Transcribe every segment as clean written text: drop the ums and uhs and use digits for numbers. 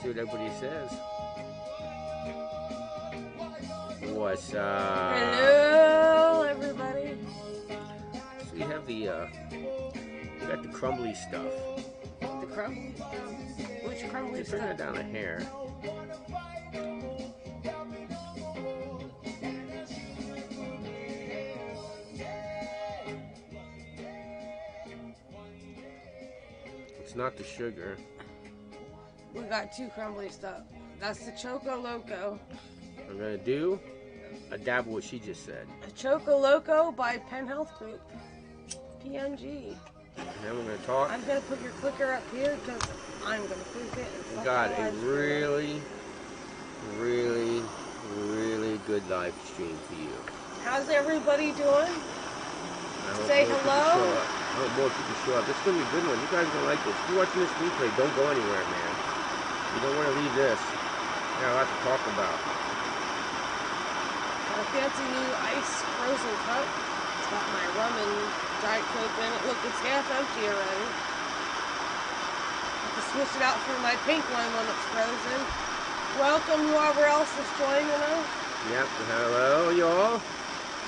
see what everybody says. What's up? Hello, everybody. So you have the, you got the crumbly stuff. The crumbly? Which crumbly Just bring stuff? it down a hair. It's not the sugar. We got two crumbly stuff. That's the Choco Loco. I'm gonna do a dab of what she just said. A Choco Loco by Penn Health Group. PNG. And then we're gonna talk. I'm gonna put your clicker up here because I'm gonna proof it. We got a really good live stream for you. How's everybody doing? I hope Say more hello. people show up. I hope more people show up. This is gonna be a good one. You guys are gonna like this. If you're watching this replay, don't go anywhere, man. You don't want to leave this. We got a lot to talk about. Got a fancy new ice frozen cup. It's got my rum and Diet Coke in it. Look, it's half empty already. Have to switch it out for my pink one when it's frozen. Welcome whoever else is joining us. Yep. Hello, y'all.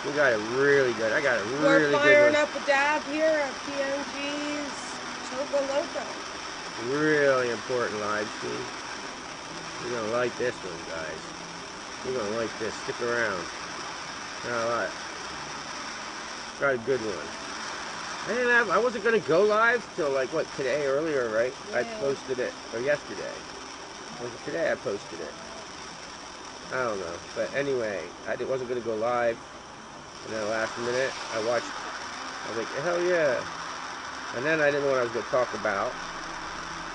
We got a really good. I got a really good one. We're firing up a dab here at PNG's Choco Loco. Really important live stream. You're gonna like this one, guys. You're gonna like this. Stick around. Got a lot. Got a good one. I wasn't gonna go live till like what, today, earlier, right? Yeah. I posted it, or yesterday. Was it today I posted it? I don't know. But anyway, wasn't gonna go live. And then last minute, I was like, hell yeah. And then I didn't know what I was gonna talk about.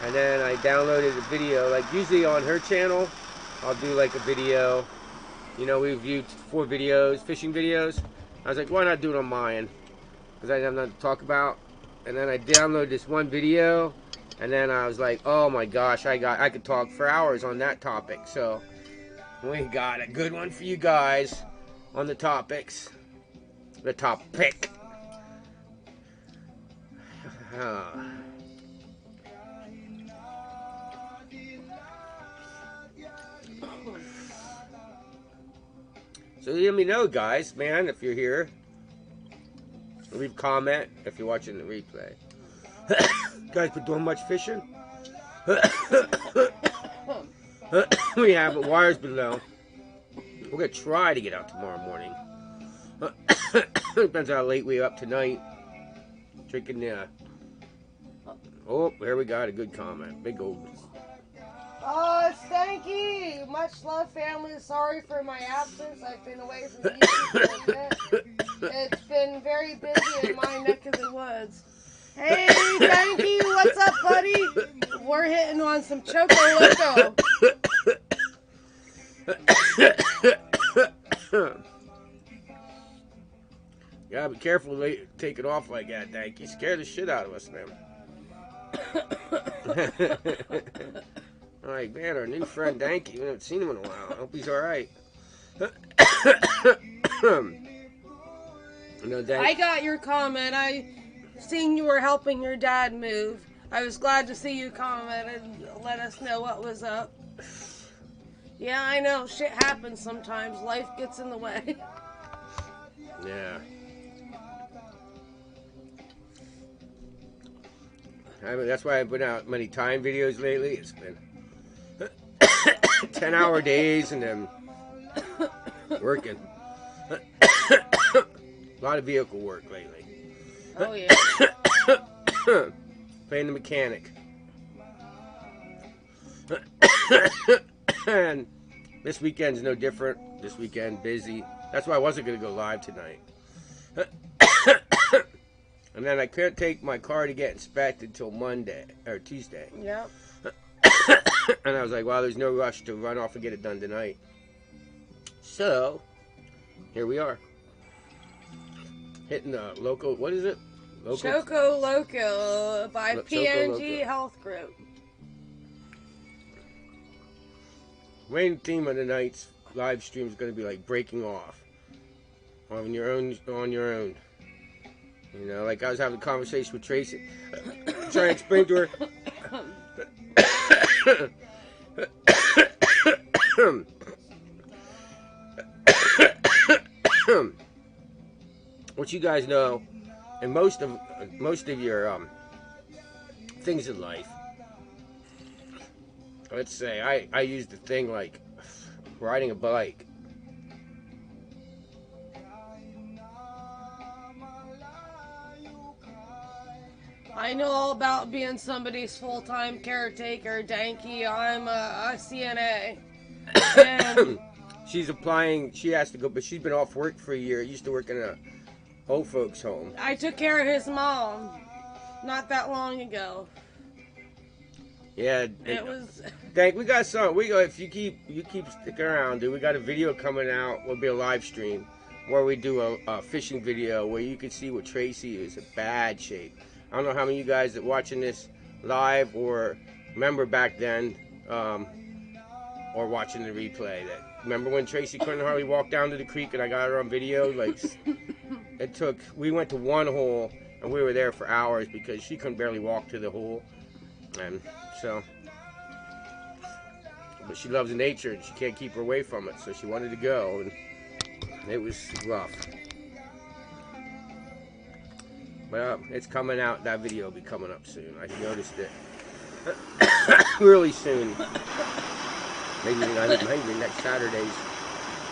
And then I downloaded a video, like usually on her channel, I'll do like a video. You know, we reviewed 4 videos, fishing videos. I was like, why not do it on mine? Because I didn't have nothing to talk about. And then I downloaded this one video, and then I was like, oh my gosh, I could talk for hours on that topic. So we got a good one for you guys on the topics. The topic. So let me know, guys, man, if you're here. Leave a comment if you're watching the replay. Guys, been doing much fishing? We haven't. Wire's been low. We're going to try to get out tomorrow morning. Depends how late we're up tonight. Drinking the... Oh, there we got a good comment. Big old... Oh, Stanky! Much love, family. Sorry for my absence. I've been away from the YouTube for a bit. It's been very busy in my neck of the woods. Hey, Stanky! What's up, buddy? We're hitting on some Choco Loco. Yeah, be careful take it off like that, Dank. You scare the shit out of us, man. Alright, man, our new friend Danky. We haven't seen him in a while. I hope he's alright. I got your comment. I seen you were helping your dad move. I was glad to see you comment and let us know what was up. Yeah, I know. Shit happens sometimes. Life gets in the way. Yeah. That's why I've put out many time videos lately. It's been 10-hour days and then working. A lot of vehicle work lately. Oh, yeah. Playing the mechanic. And this weekend's no different. This weekend, busy. That's why I wasn't going to go live tonight. And then I couldn't take my car to get inspected till Monday, or Tuesday. Yep. And I was like, well, there's no rush to run off and get it done tonight. So, here we are. Hitting the local, what is it? Choco Loco by PNG Loco. Health Group. Main theme of tonight's live stream is going to be like breaking off on your own. You know, like I was having a conversation with Tracy, trying to explain to her What you guys know, and most of your things in life. Let's say I used the thing like riding a bike. I know all about being somebody's full-time caretaker, Danky. I'm a CNA. And She's applying. She has to go, but she's been off work for a year. Used to work in a old folks home. I took care of his mom not that long ago. Yeah, It was. Dank, we got some. We go if you keep sticking around, dude. We got a video coming out. Will be a live stream where we do a fishing video where you can see what Tracy is in bad shape. I don't know how many of you guys that watching this live or remember back then, or watching the replay. That remember when Tracy couldn't hardly walk down to the creek and I got her on video. Like it took. We went to one hole and we were there for hours because she couldn't barely walk to the hole, and so. But she loves nature and she can't keep her away from it, so she wanted to go, and it was rough. Well, it's coming out. That video will be coming up soon. I noticed it really soon. Maybe next Saturdays.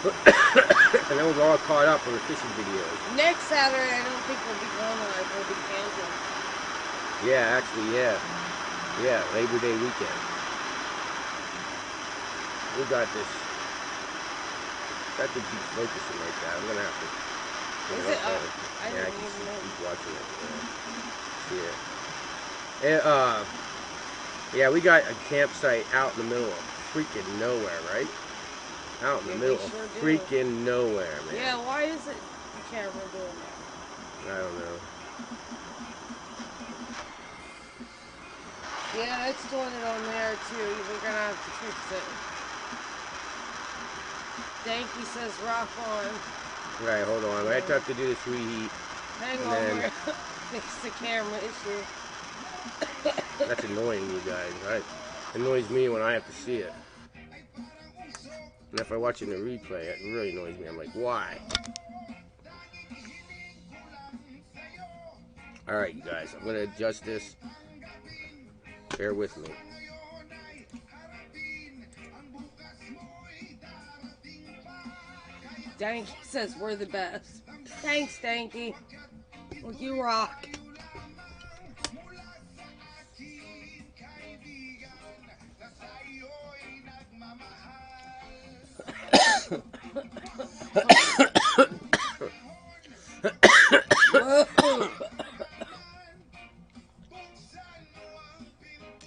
And then we'll be all caught up on the fishing videos. Next Saturday, I don't think we'll be going live. We'll be camping. Yeah, actually, yeah. Yeah, Labor Day weekend. We got this. That thing keeps focusing like that. I'm gonna have to. Is it up? I Yeah, I didn't can even know. keep watching it. Yeah. Yeah, we got a campsite out in the middle of freaking nowhere, right? Out in the middle of freaking nowhere, man. Yeah, why is it the camera doing that? I don't know. Yeah, it's doing it on there too. We're gonna have to fix it. Danky says rock on. Right, hold on. I have to do this reheat. Hang on, we're gonna fix the camera issue. That's annoying, you guys. Right? It annoys me when I have to see it. And if I watch it in the replay, it really annoys me. I'm like, why? Alright, you guys. I'm going to adjust this. Bear with me. Danky says we're the best. Thanks, Danky. Well, you rock.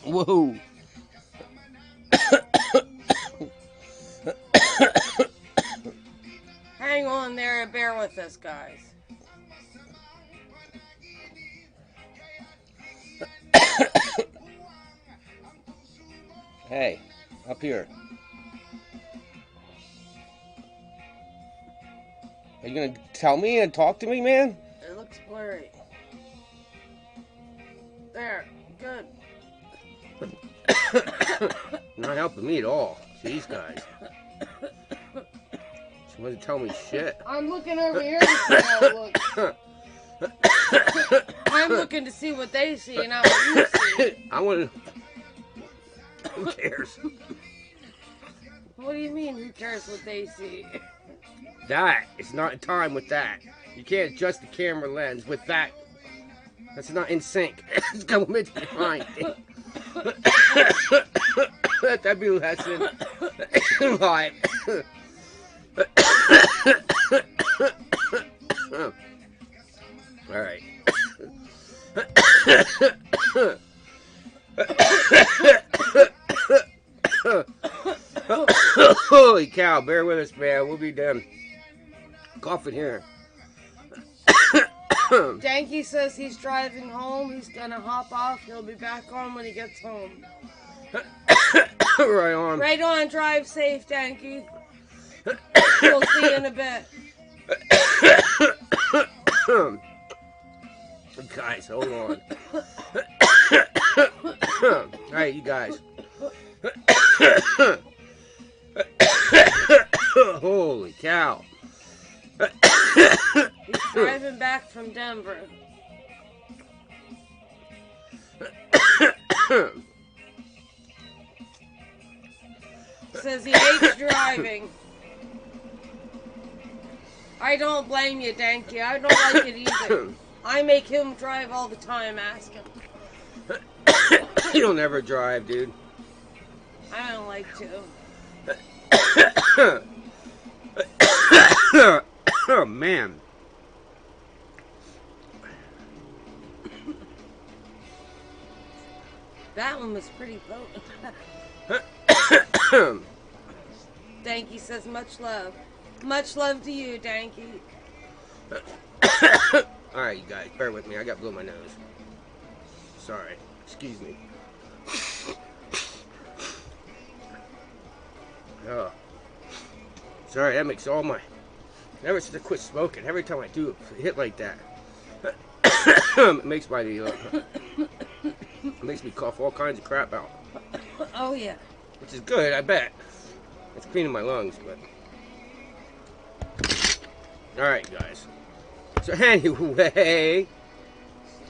Whoa. Hang on there and bear with us, guys. Hey, up here. Are you gonna tell me and talk to me, man? It looks blurry. There, good. Not helping me at all. These guys. She wasn't telling me shit. I'm looking over here to see how it looks. I'm looking to see what they see, not what you see. I want to. Who cares? What do you mean, who cares what they see? That is not in time with that. You can't adjust the camera lens with that. That's not in sync. It's a couple minutes behind. Let that be a lesson. Live. All right. Holy cow, bear with us, man. We'll be done. Coughing here. Danky says he's driving home. He's gonna hop off. He'll be back on when he gets home. Right on. Right on. Drive safe, Danky. We'll see you in a bit. Guys, hold on. Alright, you guys. Holy cow. He's driving back from Denver. Says he hates driving. I don't blame you, Danky. I don't like it either. I make him drive all the time, ask him. You'll never drive, dude. I don't like to. Oh, man. That one was pretty potent. Danky says much love. Much love to you, Danky. Alright, you guys, bear with me. I got to blow my nose. Sorry. Excuse me. Oh. Sorry, that makes all my... Never since I quit smoking, every time I do a hit like that, it makes my... it makes me cough all kinds of crap out. Oh, yeah. Which is good, I bet. It's cleaning my lungs, but... Alright, guys. So anyway...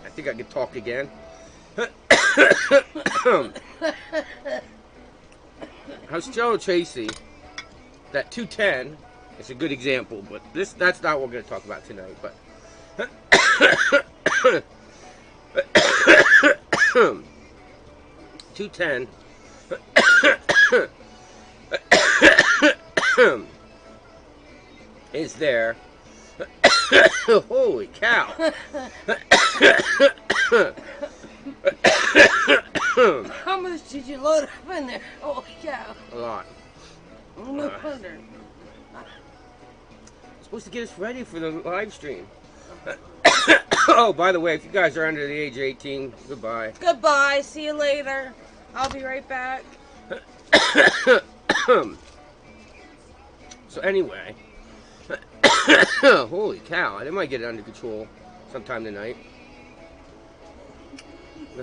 I think I can talk again. I was telling Tracy that 210 is a good example, but that's not what we're going to talk about tonight. But 210 is there. Holy cow. How much did you load up in there? Holy cow. A lot. No wonder. Supposed to get us ready for the live stream. Oh, by the way, if you guys are under the age of 18, goodbye. Goodbye. See you later. I'll be right back. So anyway, holy cow, I might get it under control sometime tonight.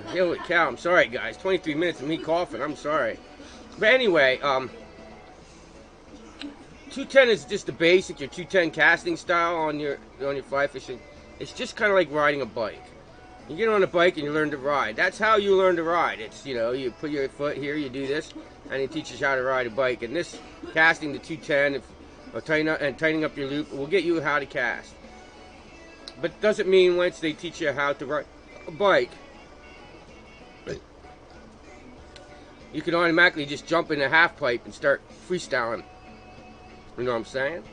Holy cow, I'm sorry guys, 23 minutes of me coughing, I'm sorry. But anyway, 210 is just the basic, your 210 casting style on your fly fishing. It's just kind of like riding a bike. You get on a bike and you learn to ride. That's how you learn to ride. It's, you know, you put your foot here, you do this, and it teaches you how to ride a bike. And this casting the 210, tightening up your loop, will get you how to cast. But it doesn't mean once they teach you how to ride a bike, you can automatically just jump in a half pipe and start freestyling. You know what I'm saying?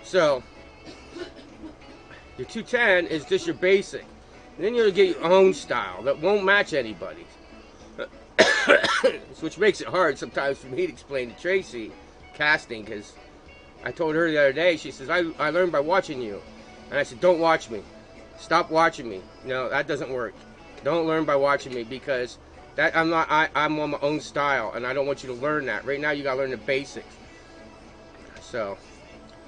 So, your 210 is just your basic. And then you'll get your own style that won't match anybody's. Which makes it hard sometimes for me to explain to Tracy casting, because I told her the other day, she says, I learned by watching you. And I said, don't watch me. Stop watching me. No, that doesn't work. Don't learn by watching me, because that I'm on my own style, and I don't want you to learn that. Right now you gotta learn the basics. So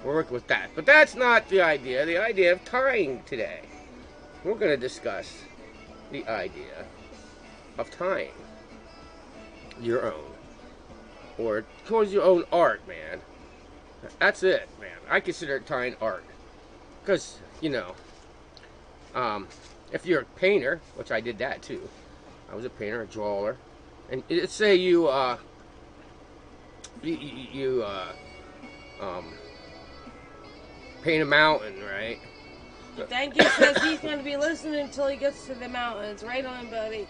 we're working with that. But that's not the idea. The idea of tying today. We're gonna discuss the idea of tying your own, or towards your own art, man. That's it, man. I consider tying art, because, you know, if you're a painter, which I did that too. I was a painter, a drawer, and let's say you paint a mountain, right? Thank you, says he's going to be listening until he gets to the mountains. Right on, buddy.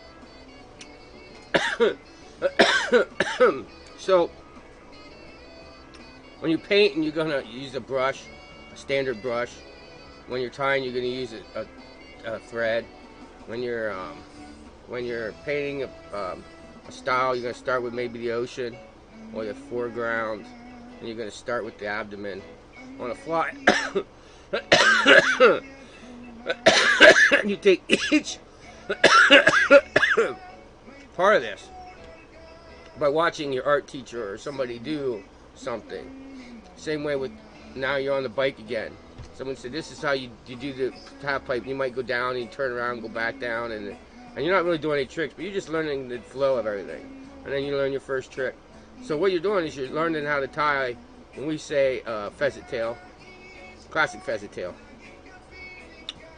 So, when you paint, and you're going to use a brush, a standard brush. When you're tying, you're going to use a thread. When you're painting a style, you're going to start with maybe the ocean or the foreground, and you're going to start with the abdomen on a fly. You take each part of this by watching your art teacher or somebody do something. Same way with, now you're on the bike again. Someone said, this is how you do the half pipe. You might go down and you turn around and go back down, and you're not really doing any tricks, but you're just learning the flow of everything. and then you learn your first trick. So what you're doing is you're learning how to tie, when we say pheasant tail, classic pheasant tail.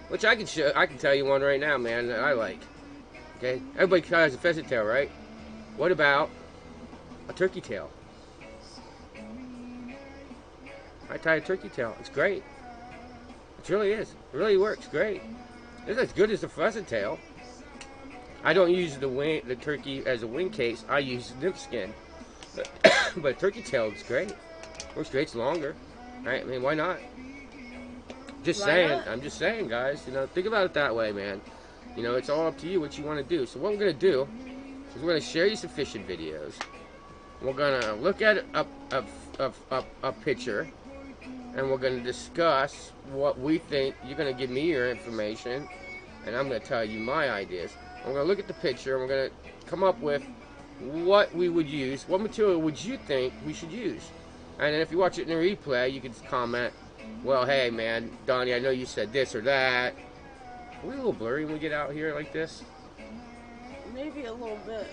Which I can tell you one right now, man, that I like. Okay, everybody ties a pheasant tail, right? What about a turkey tail? I tie a turkey tail. It's great. It really is. It really works great. It's as good as the pheasant tail. I don't use the turkey as a wing case. I use nymph skin. But turkey tail is great. Works great. It's longer. Right? I mean, why not? Just saying. I'm just saying, guys. You know, think about it that way, man. You know, it's all up to you what you want to do. So what we're gonna do is we're gonna share you some fishing videos. We're gonna look at a picture, and we're gonna discuss what we think. You're gonna give me your information, and I'm gonna tell you my ideas. We're gonna look at the picture, and we're gonna come up with what we would use. What material would you think we should use? And then if you watch it in a replay, you can comment, well, hey, man, Donnie, I know you said this or that. Are we a little blurry when we get out here like this? Maybe a little bit.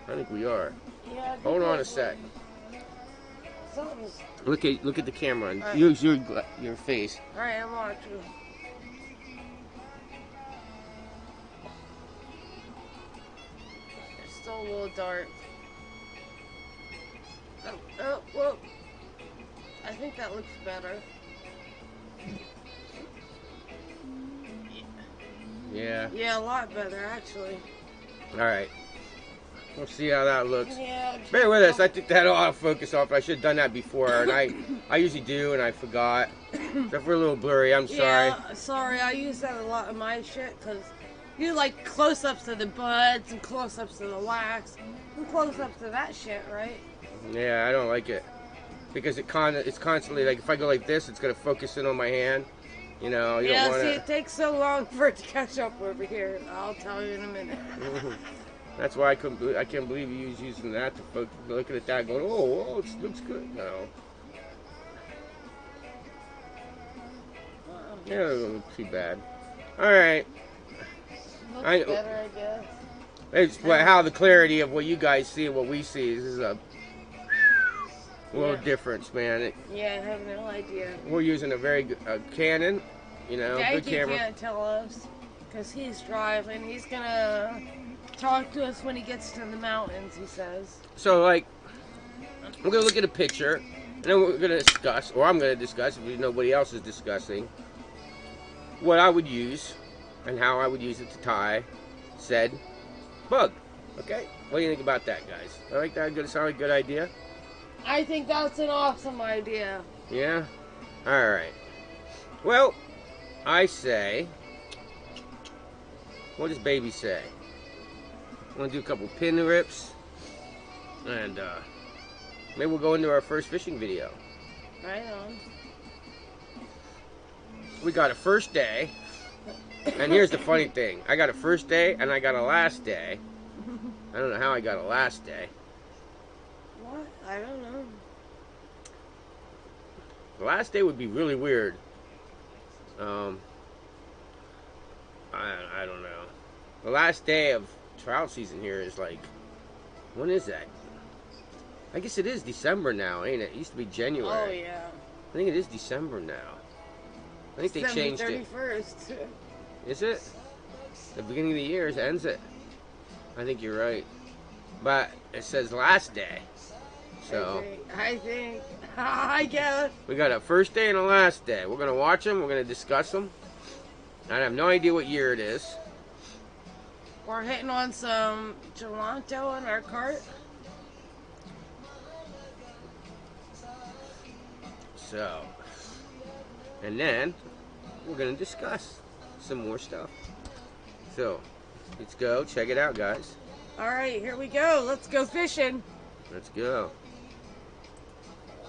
I think we are. Yeah. Hold on a sec. Something's... Look at the camera and Right. use your face. Alright, I'm watching. It's still a little dark. Oh, whoa. I think that looks better. Yeah. Yeah, a lot better, actually. All right. We'll see how that looks. Yeah. Bear with us. I took that autofocus off. I should have done that before, and I usually do, and I forgot. So if we're a little blurry, I'm sorry. Yeah, sorry. I use that a lot in my shit because you like close-ups to the buds and close-ups to the wax and close-ups to that shit, right? Yeah, I don't like it because it's constantly like if I go like this, it's gonna focus in on my hand. You know, you don't want see, it takes so long for it to catch up over here. I'll tell you in a minute. That's why I can't believe you was using that to focus, looking at that, going, oh, it looks good. No. Yeah, it doesn't look too bad. All right. Looks better, I guess. It's how the clarity of what you guys see and what we see is a little difference, man. Yeah, I have no idea. We're using a very good Canon, you know, good camera. Can't tell us because he's driving. He's gonna talk to us when he gets to the mountains, he says. So, like, we're gonna look at a picture, and then we're gonna discuss, or I'm gonna discuss, if nobody else is discussing, what I would use and how I would use it to tie said bug. Okay? What do you think about that, guys? I like that. Sound like a good idea? I think that's an awesome idea. Yeah? Alright. Well, I say, what does baby say? I'm going to do a couple pin rips, and maybe we'll go into our first fishing video. Right on. We got a first day, and here's the funny thing. I got a first day, and I got a last day. I don't know how I got a last day. What? I don't know. The last day would be really weird. I don't know. The last day of trout season here is like, when is that? I guess it is December now, ain't it? It used to be January. Oh, yeah. I think it is December now. I think they changed it. 31st. Is it? The beginning of the year ends it. I think you're right. But it says last day. So I guess. we got a first day and a last day. We're gonna watch them. We're gonna discuss them. I have no idea what year it is. We're hitting on some gelato in our cart. So, and then we're gonna discuss some more stuff. So, let's go check it out, guys. All right, here we go. Let's go fishing. Let's go.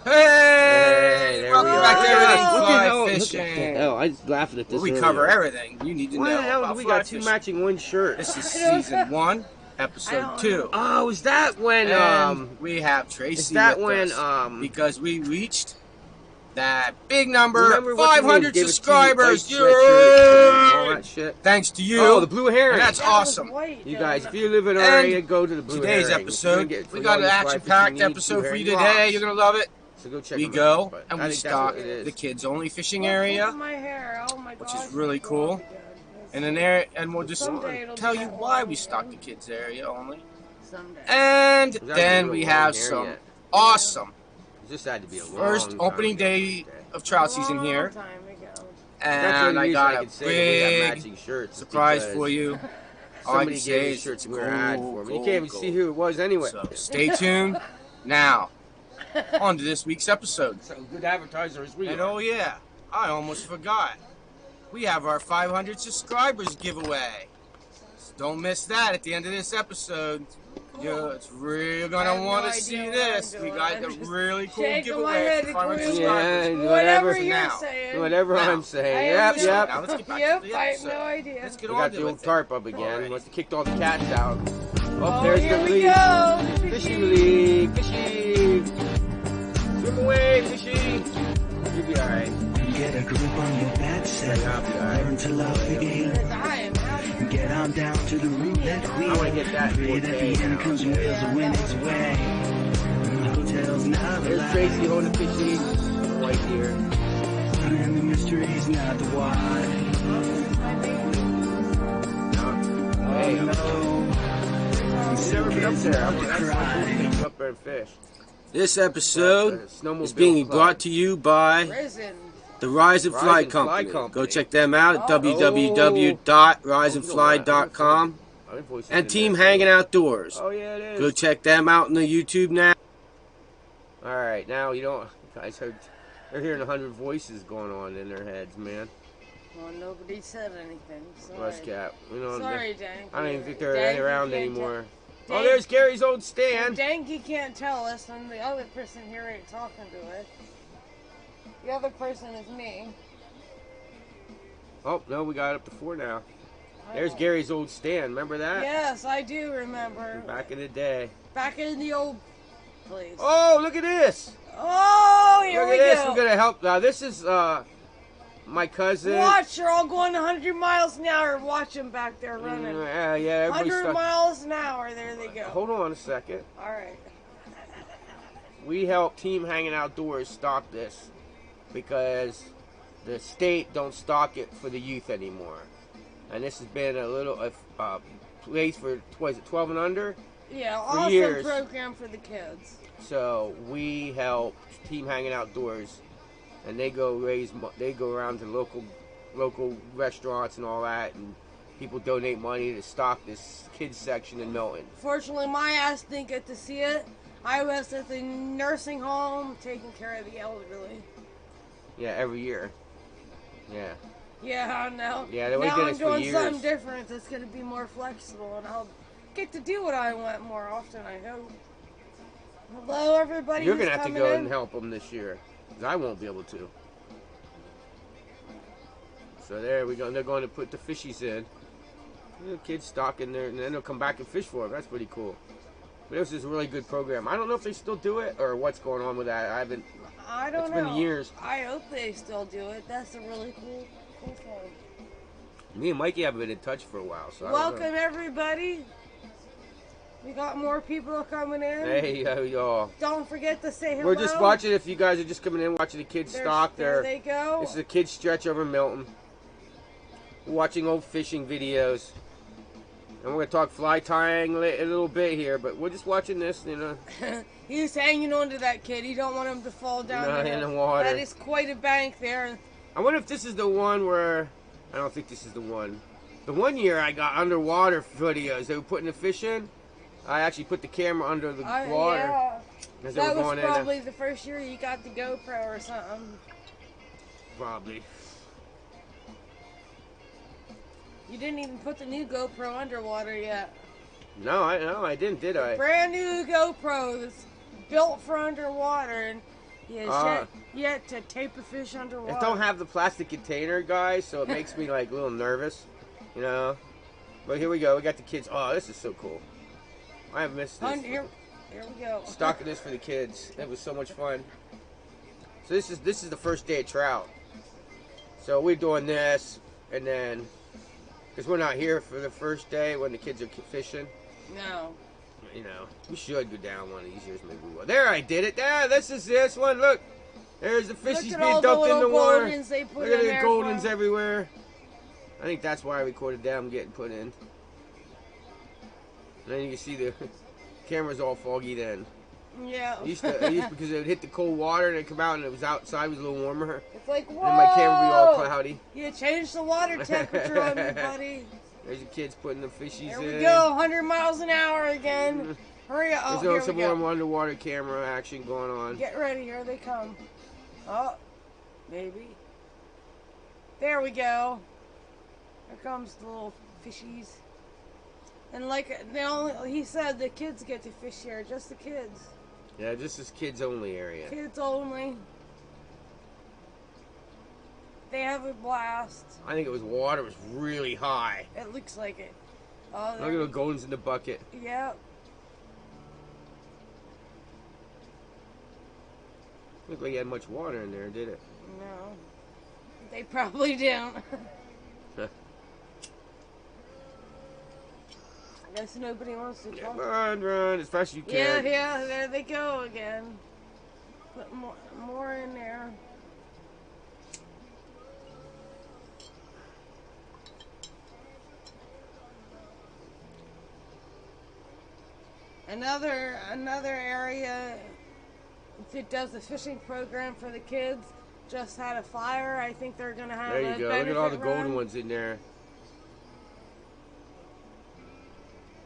Hey! There Welcome we back to are. Everything Look Fly at how- Fishing. Oh, I was laughing at this. We earlier. cover everything you need to What know the hell? about We fly got two fishing. matching one shirt. This is season 1, episode 2. Oh, is that when And we have Tracy is that with when us because we reached that big number, Remember what's his name 500 gave us subscribers. tea, white sweatshirt, all Yay! that shit. Thanks to you. Oh, the Blue Heron. And that's That was awesome. white, You Dylan. guys, if you live in our And area, go to the Blue Today's Heron. episode, Get, we got an action-packed episode for you today. You're going to love it. So go check We them go out, but and I we think that's stock what it is. the kids-only fishing Look, look area, at my hair. Oh my which gosh, is really it's cool. good. And an area, and we'll just Someday it'll tell be you that why long we stock again. the kids area only. Someday. And There's actually then no we long have hair some yet. awesome It just had to be a first long opening time ago. day of trout season Long here. time ago. That's the And only I reason got a could say that we have big matching shirts, surprise because for you. All I Somebody can gave say me is shirts it's we were ad cool, for me. You cool, can't even cool. see who it was anyway. So stay tuned. Now, on to this week's episode. So good advertisers we And are. oh yeah, I almost forgot. We have our 500 subscribers giveaway. So don't miss that at the end of this episode. You're really I gonna have no want to idea see what this. I'm We doing. got I'm a just really cool shaking my giveaway head for 500 agreeing. subscribers. Yeah, Whatever whatever. you're Now. saying. Whatever Now. I'm saying. I Yep, have no- yep. Now let's get back Yep, to the I have episode. no idea. Let's get We on got to the old it. tarp up again. Alrighty. Must have kicked all the cats out. Oh, Oh, there's here the we lead. go. Fishing league. Fishing. Swim away, fishing. You'll be alright. Get a grip on your bad self. I'll be alright. Learn to love the game. Because I am happy. Get on down to the roulette wheel. I want to get that Pray that the 4K end now. comes wheels will win its way. The hotel's not There's alive. Tracy holding the fishing. Right here. And the mystery's not the why. Hey, Oh no. I've never been up there. I'm going to up there and fish. This episode Snowmobile is being club. brought to you by Prison. the Rise and Rise Fly and Fly Company. Company. Go check them out at Oh. www.riseandfly.com. And Team Hanging Outdoors. Oh, yeah, it is. Go check them out on the YouTube now. All right, now you don't. Guys heard. They're hearing 100 voices going on in their heads, man. Well, nobody said anything. Sorry. Russ Cap. We don't. Sorry, Dank. I don't even think they're Dank, you around can't anymore. tell- Oh, there's Gary's old stand. Danky can't tell us, and the other person here ain't talking to it. The other person is me. Oh no, we got up to 4 now. I There's don't- Gary's old stand. Remember that? Yes, I do remember. Back in the day. Back in the old place. Oh, look at this. Oh, here Look we at this. go. We're gonna help. Now this is my cousin. Watch, they're all going 100 miles an hour. Watch them back there running. Yeah, yeah. Everybody's 100 stuck. miles an hour. There they go. Hold on a second. All right. We help Team Hanging Outdoors stock this because the state don't stock it for the youth anymore. And this has been a little place for, what is it, 12 and under? Yeah, awesome years. program for the kids. So we help Team Hanging Outdoors, and they go around to local restaurants and all that, and people donate money to stock this kids section in Milton. Fortunately, my ass didn't get to see it. I was at the nursing home taking care of the elderly. Yeah, every year. Yeah. Yeah, I know. Yeah, they only now did I'm this for doing years. something different that's going to be more flexible, and I'll get to do what I want more often, I hope. Hello, everybody. You're who's gonna have to coming go in. and help them this year, 'cause I won't be able to. So there we go. They're going to put the fishies in. The kids stock in there, and then they'll come back and fish for them. That's pretty cool. But this is a really good program. I don't know if they still do it or what's going on with that. I haven't. I don't It's know. been years. I hope they still do it. That's a really cool thing. Me and Mikey haven't been in touch for a while, so I don't know. Welcome, everybody. We got more people coming in. Hey, y'all. Don't forget to say hello. We're just watching. If you guys are just coming in, watching the kids stock. There they go. This is a kids stretch over Milton. We're watching old fishing videos. And we're going to talk fly tying a little bit here, but we're just watching this, you know. He's hanging on to that kid. You don't want him to fall down No, there. in the water. That is quite a bank there. I wonder if this is the one where... I don't think this is the one. The one year I got underwater videos. They were putting the fish in. I actually put the camera under the water. Yeah. As they That were was going in. probably the first year you got the GoPro or something. Probably. You didn't even put the new GoPro underwater yet. No, I didn't, did I? Brand new GoPro that's built for underwater, and he has yet to tape a fish underwater. It don't have the plastic container, guys, so it makes me like a little nervous, you know. But here we go. We got the kids. Oh, this is so cool. I have missed this. Here we go. Stocking this for the kids. It was so much fun. So this is the first day of trout. So we're doing this, and then because we're not here for the first day when the kids are fishing. No. You know, we should go down one of these years. Maybe we will. There, I did it. There, this is this one. Look, there's the fishies Look at being all the dumped in the little water. goldens they put Look at in the there goldens for- everywhere. I think that's why I recorded them getting put in. And then you can see the camera's all foggy then. Yeah. I used because it would hit the cold water and it come out and it was outside, it was a little warmer. It's like, whoa! And my camera would be all cloudy. You changed the water temperature on me, buddy. There's the kids putting the fishies Here in. we go, 100 miles an hour again. Hurry up. Oh, here There's some we go. more underwater camera action going on. Get ready, here they come. Oh, maybe. There we go. Here comes the little fishies. And like he said, the kids get to fish here, just the kids. Yeah, this is kids only area. Kids only. They have a blast. I think it was water was really high. It looks like it. Oh, Look at the goldens in the bucket. Yep. Looked like you had much water in there, did it? No. They probably don't. Huh. I guess nobody wants to talk. Run as fast as you Yeah, can. yeah, there they go again. Put more in there. Another area that does a fishing program for the kids just had a fire. I think they're gonna have. There you a go. Look at all the benefit golden run. ones in there.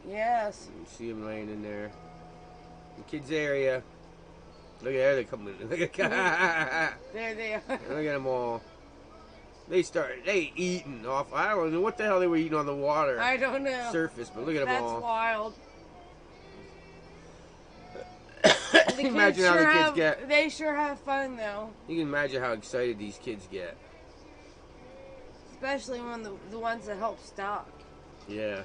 Yes. You see them laying in there. The kids area. Look at there, they come in. Look at There they are. Look at them all. They eating off. I don't know what the hell they were eating on the water I don't know. surface, but look at them That's all. wild. You can imagine how the kids get. They sure have fun though. You can imagine how excited these kids get. Especially when the ones that help stock. Yeah.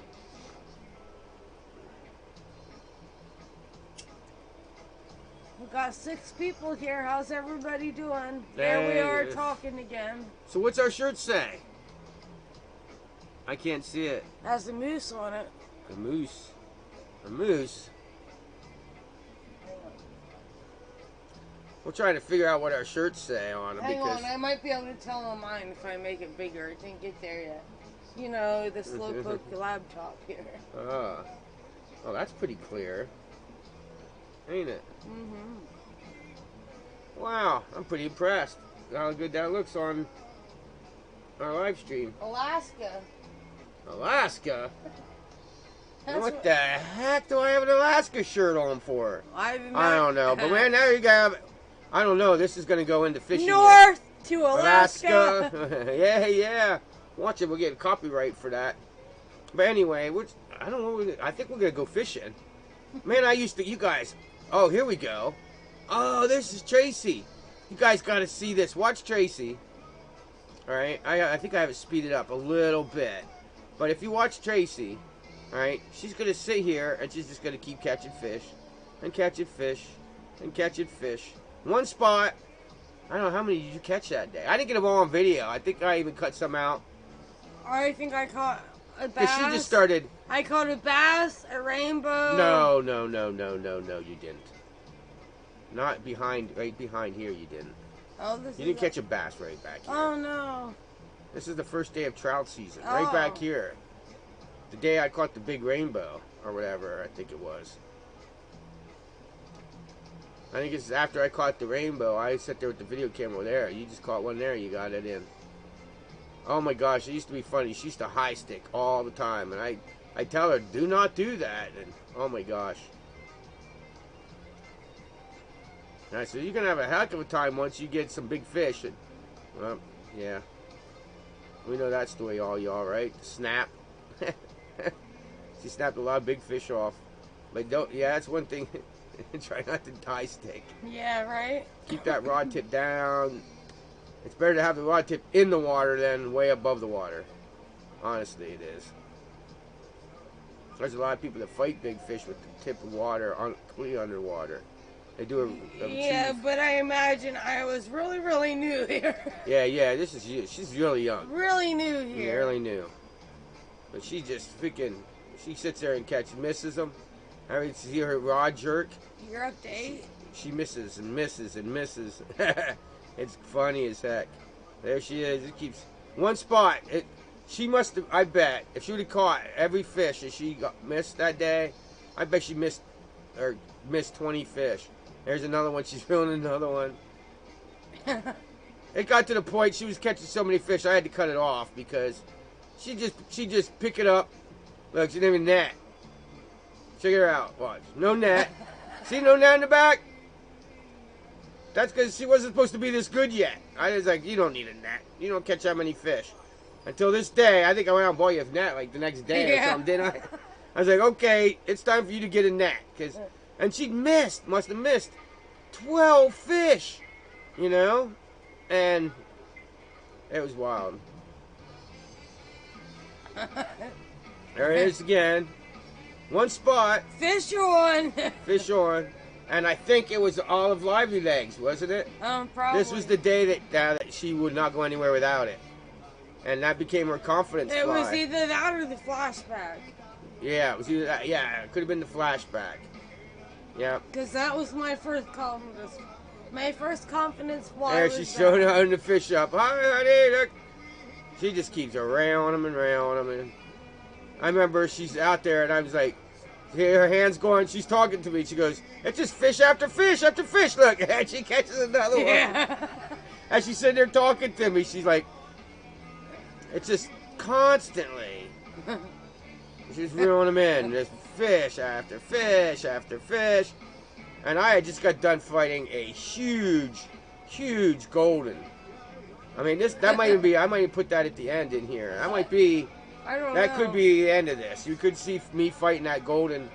We've got 6 people here. How's everybody doing? There we are talking again. So what's our shirt say? I can't see it. Has a moose on it. A moose. A moose. We're trying to figure out what our shirts say on them Hang because on, I might be able to tell on mine if I make it bigger. I didn't get there yet. You know, the Slowpoke laptop here. oh, that's pretty clear, ain't it? Mm-hmm. Wow, I'm pretty impressed how good that looks on our live stream. Alaska. Alaska? That's What the heck do I have an Alaska shirt on for? I don't know, but man, now you got. I don't know. This is gonna go into fishing. North to Alaska. Alaska. yeah. Watch it. We'll get copyright for that. But anyway, I don't know. I think we're gonna go fishing. Man, I used to. You guys. Oh, here we go. Oh, this is Tracy. You guys got to see this. Watch Tracy. All right. I think I have it speeded up a little bit. But if you watch Tracy, all right, she's gonna sit here and she's just gonna keep catching fish, and catching fish, and catching fish. One spot. I don't know how many did you catch that day. I didn't get them all on video. I think I even cut some out. I think I caught a Cause bass. she just started. I caught a bass, a rainbow. No, you didn't. Not right behind here, you didn't. Oh, this You is didn't catch a bass right back here. Oh no. This is the first day of trout season, right back Oh. here. The day I caught the big rainbow, or whatever, I think it was. I think it's after I caught the rainbow, I sat there with the video camera there. You just caught one there, you got it in. Oh my gosh, it used to be funny. She used to high stick all the time, and I tell her, do not do that, and oh my gosh. And I said, you're going to have a heck of a time once you get some big fish. And, well, yeah. We know that story, all y'all, right? Snap. She snapped a lot of big fish off. But don't, yeah, that's one thing. Try not to high stick. Yeah, right? Keep that rod tip down. It's better to have the rod tip in the water than way above the water. Honestly, it is. There's a lot of people that fight big fish with the tip of water completely underwater. They do a Yeah, but I imagine I was really, really new here. Yeah, this is she's really young. Really new Yeah, here. really new. But she just freaking, she sits there and misses them. I mean, see her rod jerk. You're up to 8. She misses and misses and misses. It's funny as heck. There she is. It keeps one spot. She must have. I bet if she would have caught every fish that she missed that day, I bet she missed 20 fish. There's another one. She's filling another one. It got to the point she was catching so many fish I had to cut it off because she just pick it up. Look, she didn't even net. Check her out. Watch. No net. See, no net in the back? That's because she wasn't supposed to be this good yet. I was like, you don't need a net. You don't catch that many fish. Until this day, I think I went out and bought you a net like the next day or something, didn't I? I was like, okay, it's time for you to get a net. And she must have missed 12 fish, you know? And it was wild. There it is again. One spot. Fish on. Fish on. And I think it was Olive Lively legs, wasn't it? Probably. This was the day that she would not go anywhere without it. And that became her confidence It fly. was either that or the flashback. Yeah, it was either that. Yeah, it could have been the flashback. Yeah. Because that was my first confidence. My first confidence fly There was she's showing her the fish up. Hi, honey, look. She just keeps around them and around them. And I remember she's out there and I was like, her hands going, she's talking to me. She goes, it's just fish after fish after fish. Look, and she catches another one. As she's sitting there talking to me, she's like, it's just constantly. She's reeling them in. There's fish after fish after fish. And I had just got done fighting a huge golden. I mean, that might even be, I might even put that at the end in here. That might be, I don't that know. could be the end of this. You could see me fighting that golden.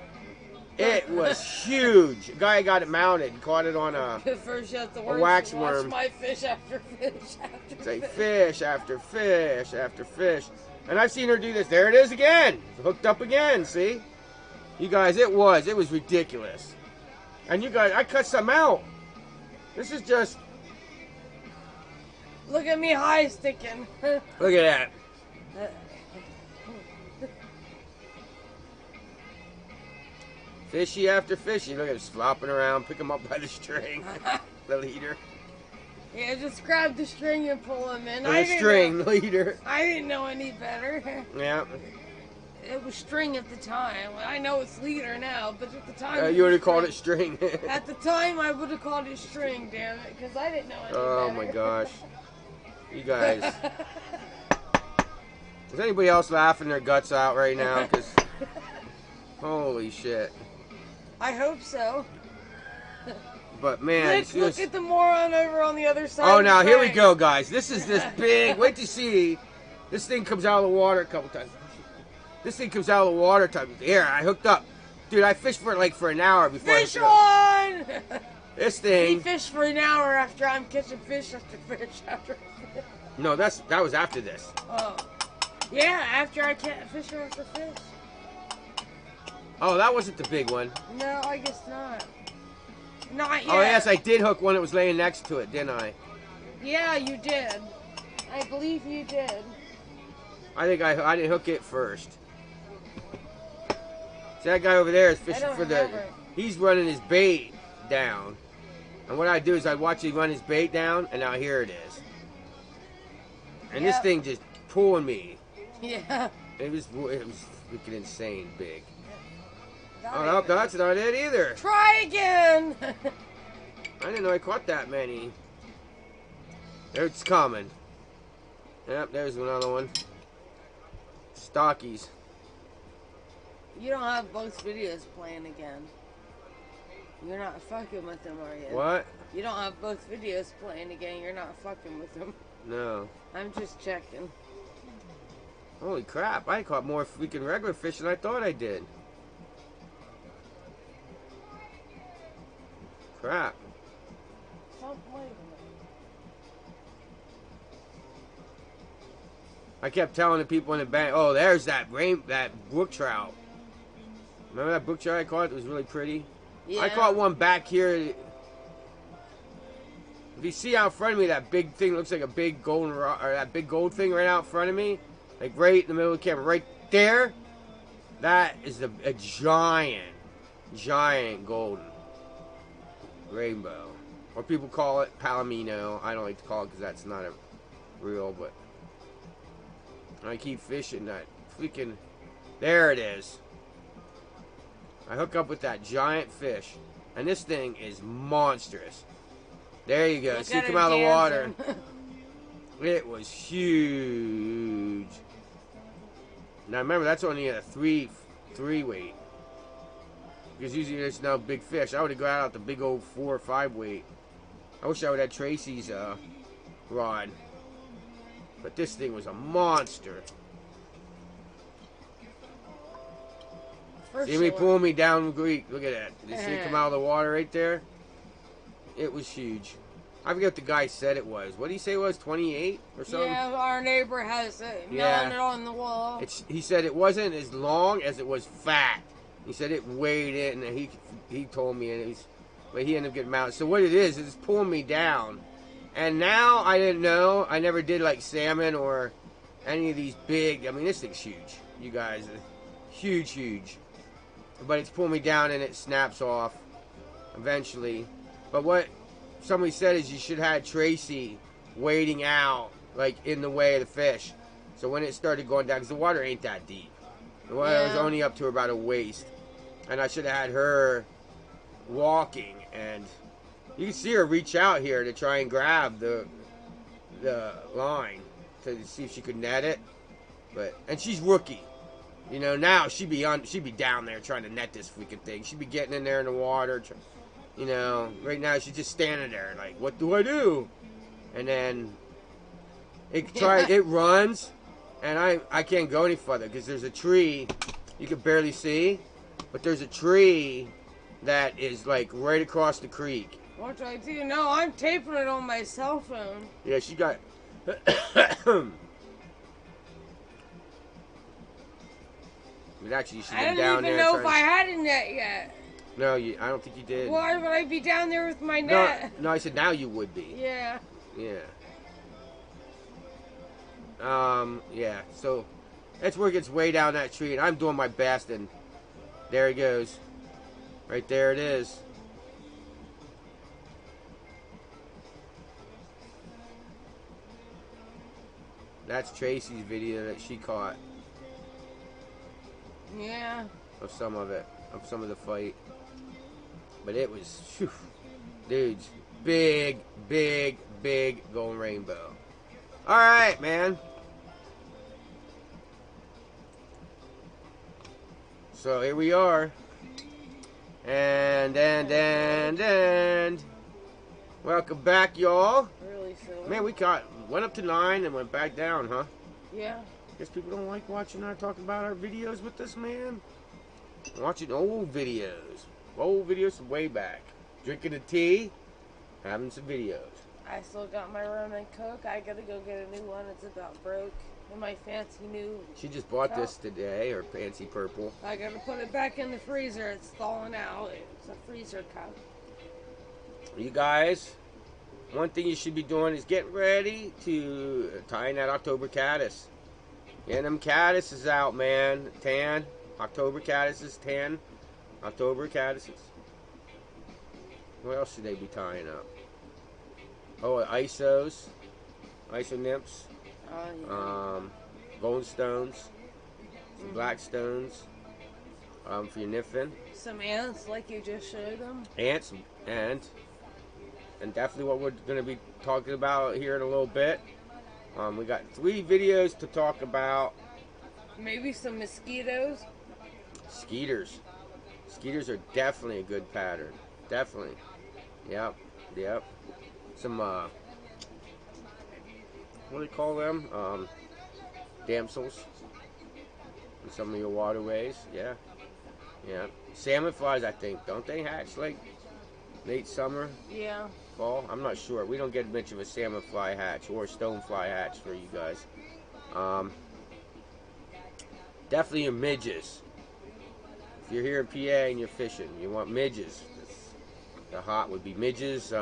It was huge. A guy got it mounted, caught it on a First you have to wax watch worm. my fish after fish after It's like fish. fish after fish after fish. And I've seen her do this. There it is again. It's hooked up again, see? You guys, it was ridiculous. And you guys, I cut some out. This is just, Look at me high sticking. look at that. Fishy after fishy. Look at it flopping around. Pick them up by the string. The leader. Yeah, just grab the string and pull him in. The string leader. I didn't know any better. Yeah. It was string at the time. I know it's leader now, but at the time... You would have called it string. At the time, I would have called it string, damn it, because I didn't know any better. Oh my gosh. You guys. Is anybody else laughing their guts out right now? Because, holy shit. I hope so. But man, Look at the moron over on the other side. oh, of the now here we bank. go, guys. This is this big. Wait to see. This thing comes out of the water a couple times. This thing comes out of the water. Here, I hooked up, dude. I fished for an hour before. Fish on! This He thing. fished for an hour after I'm catching fish after fish after fish. No, that was after this. Oh, yeah, after I catch fish after fish. Oh, that wasn't the big one. No, I guess not. Not yet. Oh yes, I did hook one that was laying next to it, didn't I? Yeah, you did. I believe you did. I think I didn't hook it first. See, that guy over there is fishing don't for the. remember. He's running his bait down, and what I do is I watch him run his bait down, and now here it is. And this Yep. thing just pulling me. Yeah. It was freaking insane big. Not Oh, no, even. that's not it either. Try again. I didn't know I caught that many. There it's coming. Yep, there's another one. Stockies. You don't have both videos playing again. You're not fucking with them, are you? What? You don't have both videos playing again. You're not fucking with them. No. I'm just checking. Holy crap, I caught more freaking regular fish than I thought I did. Crap. Stop waving. I kept telling the people in the bank, oh, there's that brook trout. Remember that brook trout I caught? It was really pretty. Yeah. I caught one back here If you see out in front of me, that big thing looks like a big golden rock, or that big gold thing right out in front of me, like right in the middle of the camera, right there. That is a giant golden rainbow, or people call it palomino. I don't like to call it because that's not a real, but I keep fishing that freaking. There it is. I hook up with that giant fish, and this thing is monstrous. There you go. See it come out of the water. It was huge. Now remember, that's only a three weight. Because usually there's no big fish. I would have got out the big old 4 or 5 weight. I wish I would have had TRACYS rod. But this thing was a monster. See me pulling me down the creek. Look at that. Did you see it come out of the water right there? It was huge. I forget what the guy said it was. What did he say it was? 28 or something? Yeah, our neighbor has it mounted on the wall. He said it wasn't as long as it was fat. He said it weighed it, and he told me, and but he ended up getting mounted. So what it is it's pulling me down. And now I didn't know. I never did like salmon or any of these big. I mean, this thing's huge. You guys, huge. But it's pulling me down, and it snaps off eventually. But what somebody said is you should have TRACYS wading out, like in the way of the fish. So when it started going down, because the water ain't that deep. The water was only up to about a waist. And I should have had her walking, and you can see her reach out here to try and grab the line to see if she could net it. And she's rookie. You know, now she'd be down there trying to net this freaking thing. She'd be getting in there in the water. You know, right now she's just standing there like, what do I do? And then it runs, and I can't go any further because there's a tree you can barely see, but there's a tree that is like right across the creek. What do I do? No, I'm taping it on my cell phone. Yeah, she got. But actually, you should have been down there. I don't even know if I had a net yet. No, I don't think you did. Why would I be down there with my net? No, I said now you would be. Yeah. Yeah. Yeah. So that's where it gets way down that tree, and I'm doing my best, and there he goes. Right there it is. That's TRACYS video that she caught. Yeah. Of some of it. Of some of the fight. But it was, whew, dudes, big golden rainbow. Alright, man. So here we are. And welcome back, y'all. Really silly. Man, went up to 9 and went back down, huh? Yeah. Guess people don't like watching our talk about our videos with us, man. Watching old videos. Old videos from way back. Drinking a tea, having some videos. I still got my rum and Coke. I gotta go get a new one. It's about broke. And my fancy new... She just bought this today, her fancy purple. I gotta put it back in the freezer. It's thawing out. It's a freezer cup. You guys, one thing you should be doing is getting ready to tie in that October caddis. Getting them caddises out, man. Tan. October caddises, tan. October caddises. What else should they be tying up? Oh, ISOs. ISO nymphs. Gold stones. Some black stones. For your nymphing. Some ants like you just showed them. Ants and definitely what we're going to be talking about here in a little bit. We got 3 videos to talk about. Maybe some mosquitoes. Skeeters. Skeeters are definitely a good pattern. Definitely. Yep. Some, what do they call them? Damsels. In some of your waterways. Yeah. Salmon flies, I think. Don't they hatch like late summer? Yeah. Fall? I'm not sure. We don't get much of a salmon fly hatch or stone fly hatch for you guys. Definitely your midges. If you're here in PA and you're fishing, you want midges. The hot would be midges,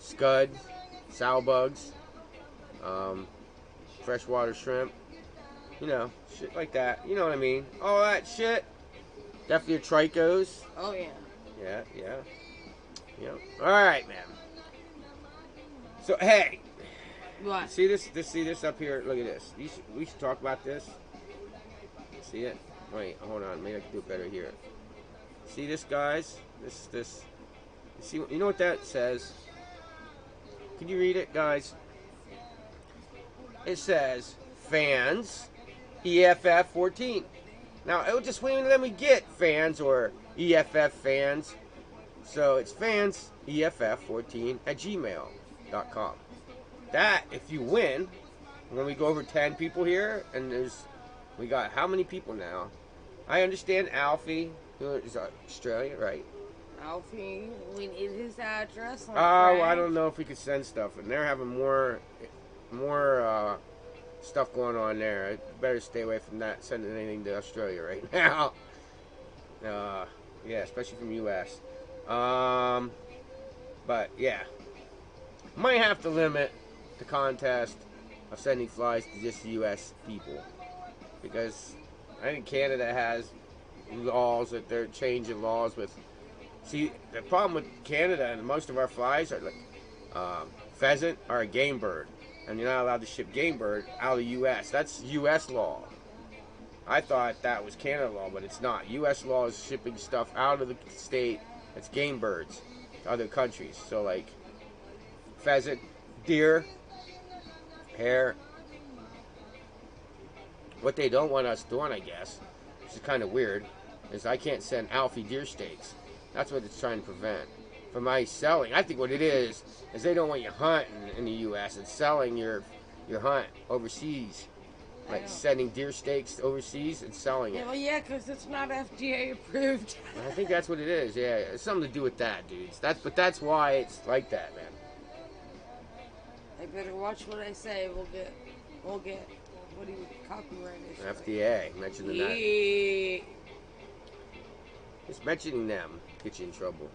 scud, sow bugs, freshwater shrimp, you know, shit like that. You know what I mean? All that shit. Definitely a TRACYS. Oh yeah. Yeah. All right, man. So hey, What? see this up here? Look at this. We should talk about this. See it? Wait, hold on. Maybe I can do it better here. See this, guys? This. See, you know what that says? Can you read it, guys? It says fans, EFF 14. Now it just wouldn't let me get fans or EFF fans. So it's fans EFF 14 at gmail.com. That, if you win, when we go over 10 people here, and we got how many people now? I understand Alfie, who is Australia, right? Alfie, we need his address. Oh, I don't know if we could send stuff, and they're having more stuff going on there. I better stay away from that, sending anything to Australia right now. Yeah, especially from US. But yeah, might have to limit the contest of sending flies to just US people, because I think Canada has laws that they're changing laws with. See, the problem with Canada and most of our flies are like pheasant are a game bird, and you're not allowed to ship game bird out of the U.S. That's U.S. law. I thought that was Canada law, but it's not. U.S. law is shipping stuff out of the state that's game birds to other countries. So like pheasant, deer, hare. What they don't want us doing, I guess, which is kind of weird, is I can't send Alfie deer steaks. That's what it's trying to prevent from my selling. I think what it is they don't want you hunting in the U.S. and selling your hunt overseas, like sending deer steaks overseas and selling it. Well, yeah, because it's not FDA approved. I think that's what it is. Yeah, it's something to do with that, dudes. That's why it's like that, man. I better watch what I say. We'll get what do you copyright issue? FDA mentioning that. Yeah. Just mentioning them gets you in trouble.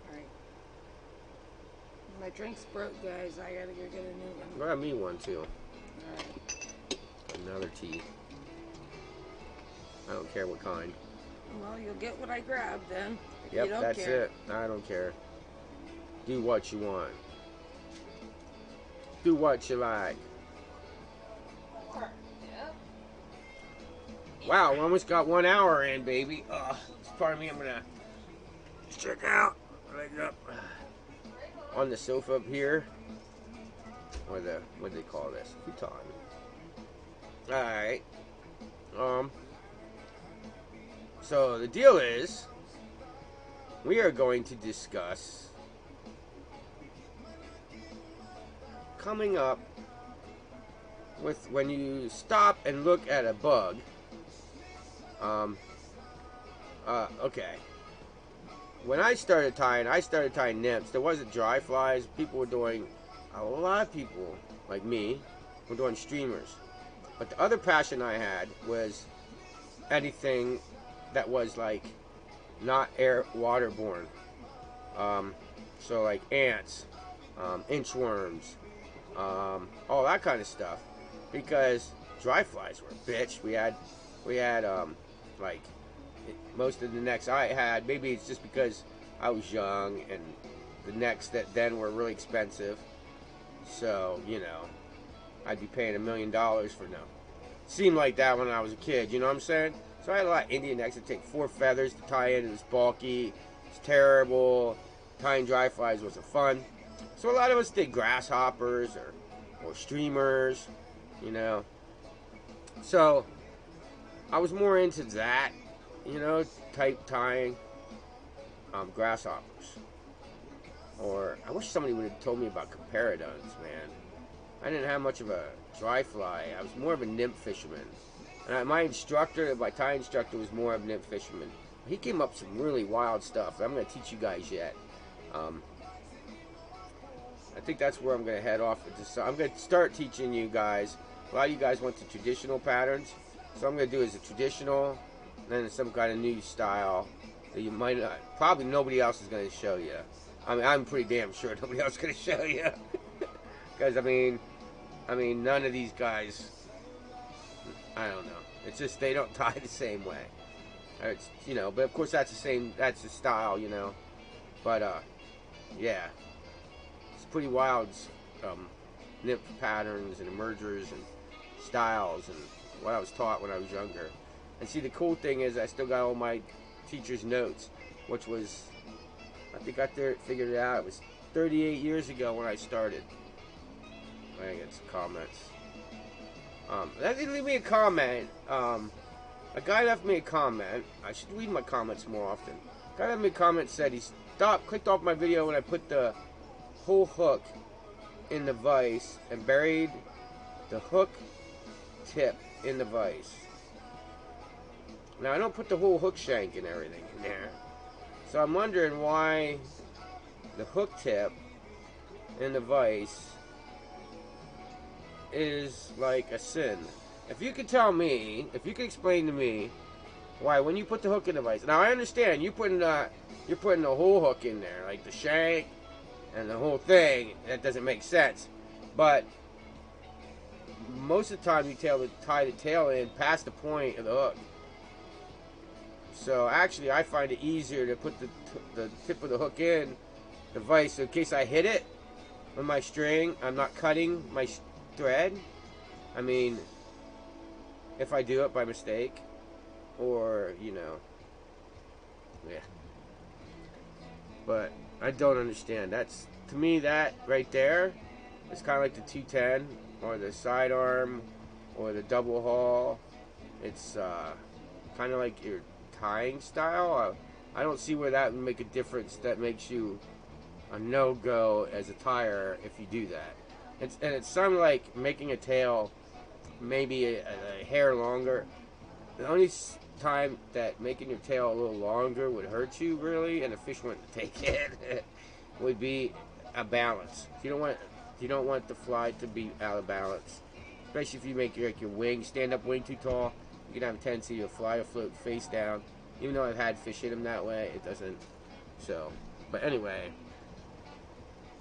Alright. My drink's broke, guys. I gotta go get a new one. Grab me one too. Alright. Another tea. I don't care what kind. Well, you'll get what I grabbed then. Yep, You don't that's care. it. I don't care. Do what you want. Do what you like. Wow, we almost got 1 hour in, baby. Pardon me, I'm gonna check out. Legs up. On the sofa up here. Or what do they call this? Futon. Alright. So the deal is, we are going to discuss coming up with when you stop and look at a bug. Okay. When I started tying nymphs. There wasn't dry flies. People were doing, a lot of people like me were doing streamers. But the other passion I had was anything that was like not waterborne. So like ants, inchworms, all that kind of stuff. Because dry flies were a bitch. We had like most of the necks I had, maybe it's just because I was young and the necks that then were really expensive. So, you know, I'd be paying $1 million for them. Seemed like that when I was a kid, you know what I'm saying? So I had a lot of Indian necks that take 4 feathers to tie in. It was bulky. It's terrible. Tying dry flies wasn't fun. So a lot of us did grasshoppers or streamers, you know. So I was more into that, you know, type tying grasshoppers. Or I wish somebody would have told me about comparadons, man. I didn't have much of a dry fly. I was more of a nymph fisherman. And my tie instructor was more of a nymph fisherman. He came up with some really wild stuff that I'm going to teach you guys yet. I think that's where I'm going to head off. I'm going to start teaching you guys. A lot of you guys want the traditional patterns. So what I'm going to do is a traditional, then some kind of new style, that you might not, probably nobody else is going to show you. I mean, I'm pretty damn sure nobody else is going to show you. Because, I mean, none of these guys, I don't know. It's just they don't tie the same way. It's, you know, but of course that's the style, you know. But, yeah. It's pretty wild, nip patterns and emergers and styles and what I was taught when I was younger. And see, the cool thing is I still got all my teacher's notes, which was, I think I figured it out. It was 38 years ago when I started. I get some comments. Leave me a comment. A guy left me a comment. I should read my comments more often. A guy left me a comment, said he clicked off my video when I put the whole hook in the vise and buried the hook tip in the vise. Now, I don't put the whole hook shank and everything in there. So I'm wondering why the hook tip in the vise is like a sin. If you could tell me, if you could explain to me why when you put the hook in the vise. Now, I understand you're putting the whole hook in there, like the shank and the whole thing. That doesn't make sense. But most of the time you tie the tail in past the point of the hook. So actually, I find it easier to put the tip of the hook in the vise, so in case I hit it with my string, I'm not cutting my thread. I mean, if I do it by mistake, or, you know, yeah. But I don't understand. That's, to me, that right there is kind of like the 210 or the sidearm or the double haul. It's kind of like your tying style. I don't see where that would make a difference that makes you a no-go as a tyer if you do that. And it's something like making a tail maybe a hair longer. The only time that making your tail a little longer would hurt you really, and a fish wouldn't take it, would be a balance. You don't want the fly to be out of balance, especially if you make your wing, stand-up wing too tall. You can have a tendency to fly or float face down. Even though I've had fish hit them that way, it doesn't. So, but anyway,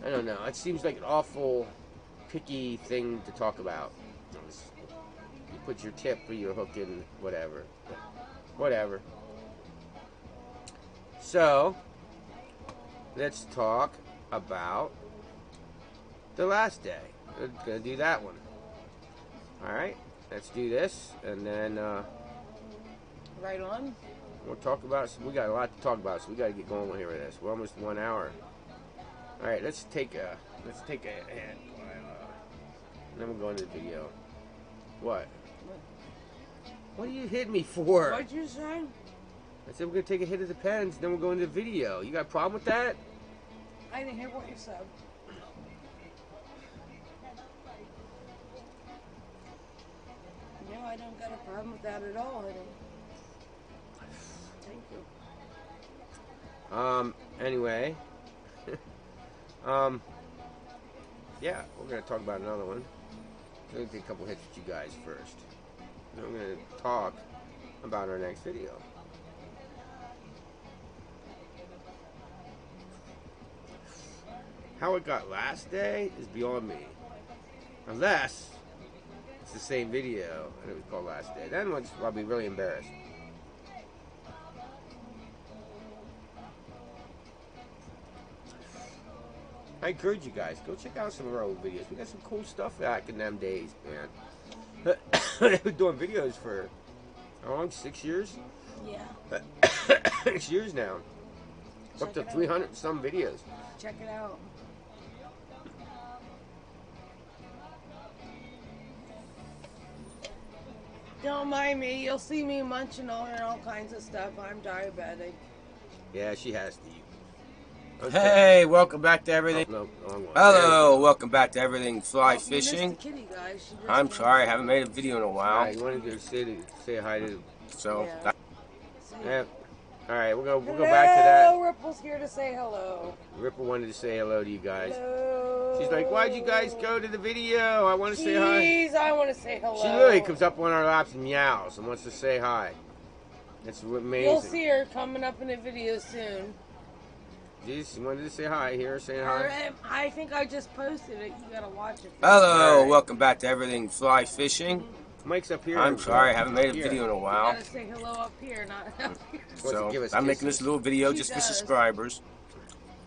I don't know. It seems like an awful picky thing to talk about. You put your tip or your hook in, whatever. Whatever. So, let's talk about the last day. We're going to do that one. Alright, let's do this, and then Right on. we'll talk about, we got a lot to talk about, so we got to get going here with this. We're almost 1 hour. Alright, let's take a hit. And then we'll go into the video. What? What are you hitting me for? What'd you say? I said we're going to take a hit of the pens, then we'll go into the video. You got a problem with that? I didn't hear what you said. No, I don't got a problem with that at all, honey. Thank you. Anyway. Yeah, we're going to talk about another one. I'm going to take a couple hits with you guys first. And I'm going to talk about our next video. How it got last day is beyond me. Unless it's the same video and it was called last day. Then I'll be really embarrassed. I encourage you guys, go check out some of our old videos. We got some cool stuff back in them days, man. We've been doing videos for, how long, 6 years? Yeah. 6 years now. Up to 300 some videos. Check it out. Don't mind me. You'll see me munching on all kinds of stuff. I'm diabetic. Yeah, she has to eat. Okay. Hey, welcome back to everything. Oh, no, wrong one. Hello, welcome back to everything fly You fishing. missed the kitty, guys. She just I'm went- sorry, I haven't made a video in a while. Alright, you wanted to say hi to. So, Yeah. Yeah. Alright, we'll go back to that. Hello, Ripple's here to say hello. Ripple wanted to say hello to you guys. Hello. She's like, why'd you guys go to the video? I want to say hi. Please, I want to say hello. She literally comes up on our laps and meows and wants to say hi. It's amazing. You'll see her coming up in a video soon. Jeez, you wanted to say hi here, saying hi. I think I just posted it. You gotta watch it. Hello, Right. welcome back to Everything Fly Fishing. Mike's up here. I'm sorry, I haven't made a Here. video in a You while. gotta say hello up here, not up here. So give us I'm making kisses. this little video She just for does. subscribers.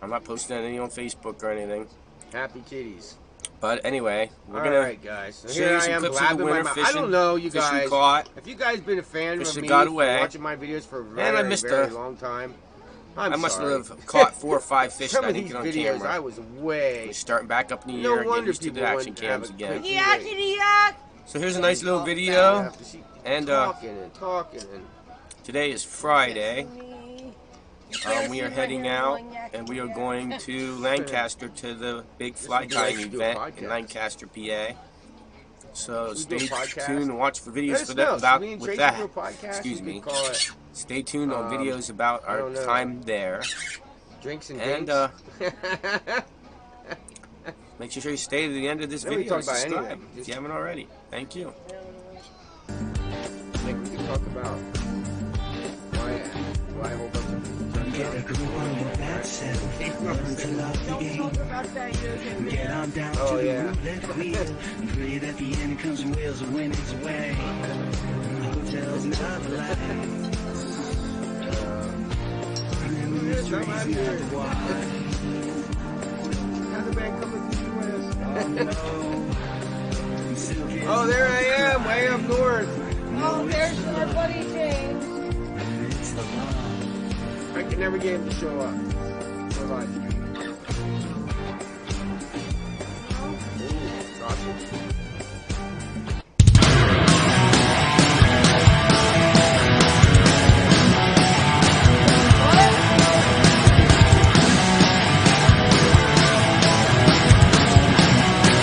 I'm not posting any on Facebook or anything. Happy kitties. But anyway, we're All gonna right, guys. So show here you I some am clips of the blabbing my winter mouth. fishing. I don't know, you Fish we guys. caught. If you guys been a fan Fish of that me got for away. watching my videos for a And I very, missed very a- long time, I must sorry. have caught 4 or 5 fish Some that I of didn't these get on videos, camera. I was way. We're starting back up in the No year, getting wonder used to people the action wouldn't have cams a again. quick- Yakety yak! So here's a nice little Yeah, video. after she And talking and talking and today is Friday. Me. We are heading out, and we are going to Lancaster to the big fly would be like tying to do a event in podcast. Lancaster, PA. So Should we do stay a podcast? tuned and watch for Let videos us for know. that Should about me and with Tracy that. do a podcast? Excuse We me. could call it Stay tuned on videos about I our don't know. time there. Drinks and And Dinks. make sure you stay to the end of this Then we video can and talk about subscribe anything. if you haven't already. Thank you. Like we can talk about why a whole bunch of Get a grip on your bad self. Learn to love the Don't game. talk about that. You're gonna Get on down Oh, to the yeah. roulette wheel. And pray that the end comes and wheels will win its way. Hotels and top life. And mysteries of why. How's the band coming to the US? Oh, silk is Oh, there I am, way up north. Oh, there's our buddy James. it's the law. I can never get him to show up. For life. Ooh, sausage.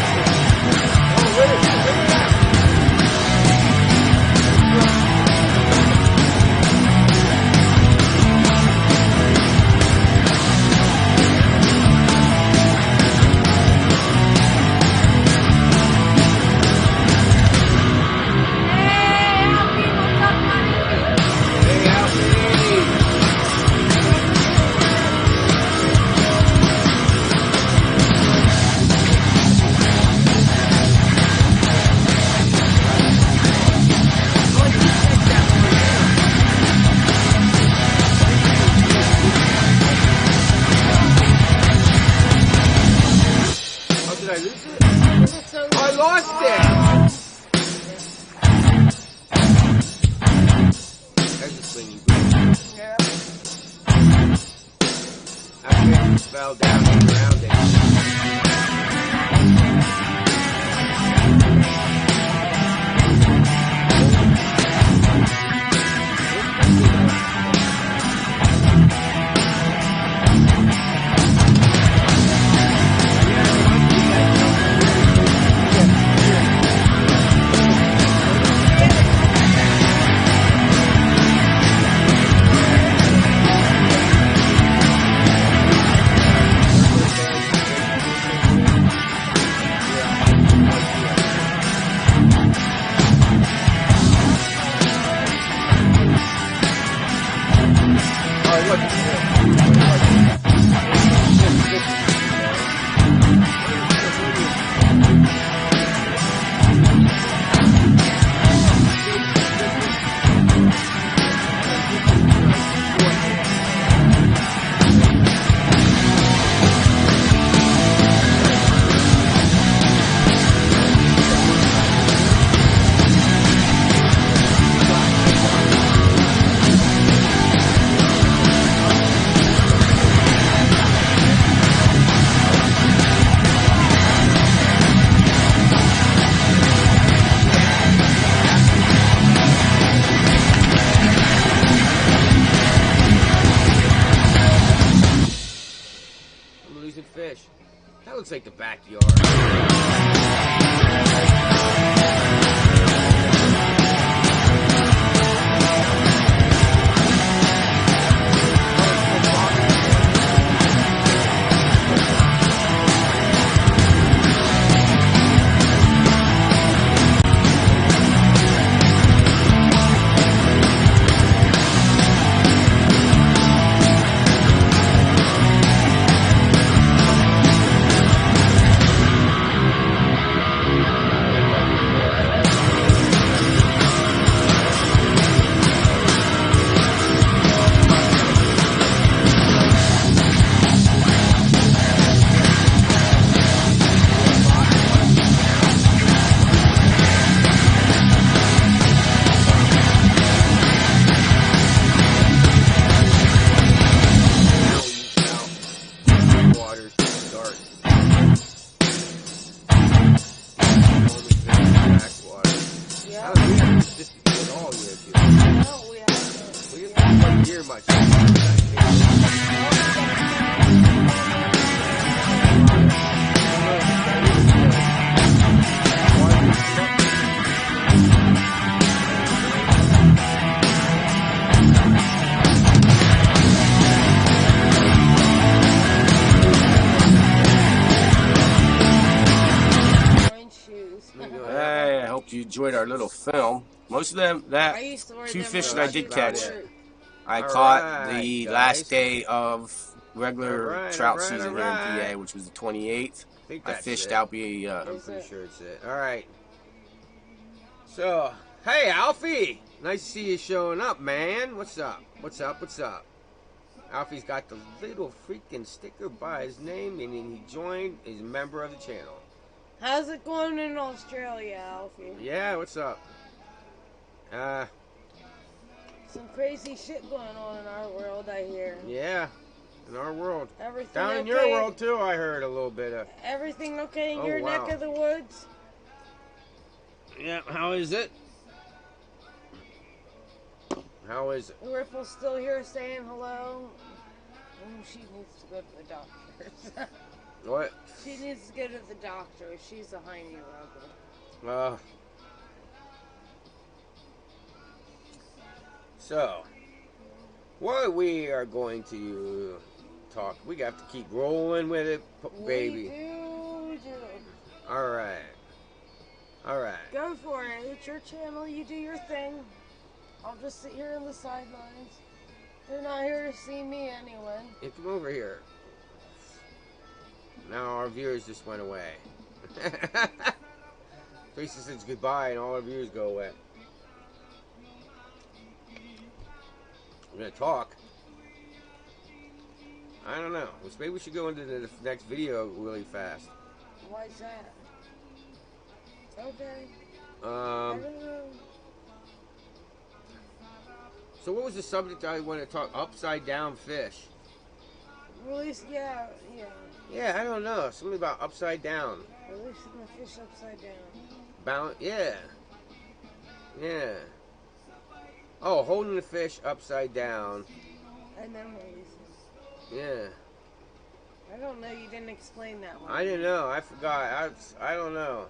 Oh, wait a minute. Hey, Alfie. Oh, did I lose it? I lost it! That's a swinging boot. I just fell down and around it. I'm losing fish. That looks like the backyard. hear much. Orange shoes. Hey, I hope you enjoyed our little film. Most of them, I used to wear two them fish when that I was did at catch, work. I All caught right, the guys. last day of regular All right, trout all right, season all here in right. PA, which was the 28th. I think I that's fished it. out the I'm pretty sure it's it. All right. So, hey, Alfie. Nice to see you showing up, man. What's up? What's up? What's up? Alfie's got the little freaking sticker by his name, and he joined. He's a member of the channel. How's it going in Australia, Alfie? Yeah, what's up? Some crazy shit going on in our world, I hear. Yeah, in our world. Everything Down okay? in your world, too, I heard a little bit of. Everything okay in Oh, your wow. neck of the woods? Yeah, how is it? How is it? Ripple's still here saying hello. She needs to go to the doctor. What? She needs to go to the doctor. She's a hiney-rugger. So, what we are going to talk, we got to keep rolling with it, baby. We do. All right. All right. Go for it. It's your channel. You do your thing. I'll just sit here on the sidelines. They're not here to see me anyway. Hey, come over here. Now our viewers just went away. Tracy says goodbye and all our viewers go away. We're going to talk. I don't know. Maybe we should go into the next video really fast. Why's that? Okay. I don't know. So what was the subject I want to talk? Upside down fish. Release, yeah. Yeah, I don't know. Something about upside down. Releasing the fish upside down. Yeah. Yeah. Oh, holding the fish upside down. And then releasing. Yeah. I don't know. You didn't explain that one. I didn't know. I forgot. I don't know.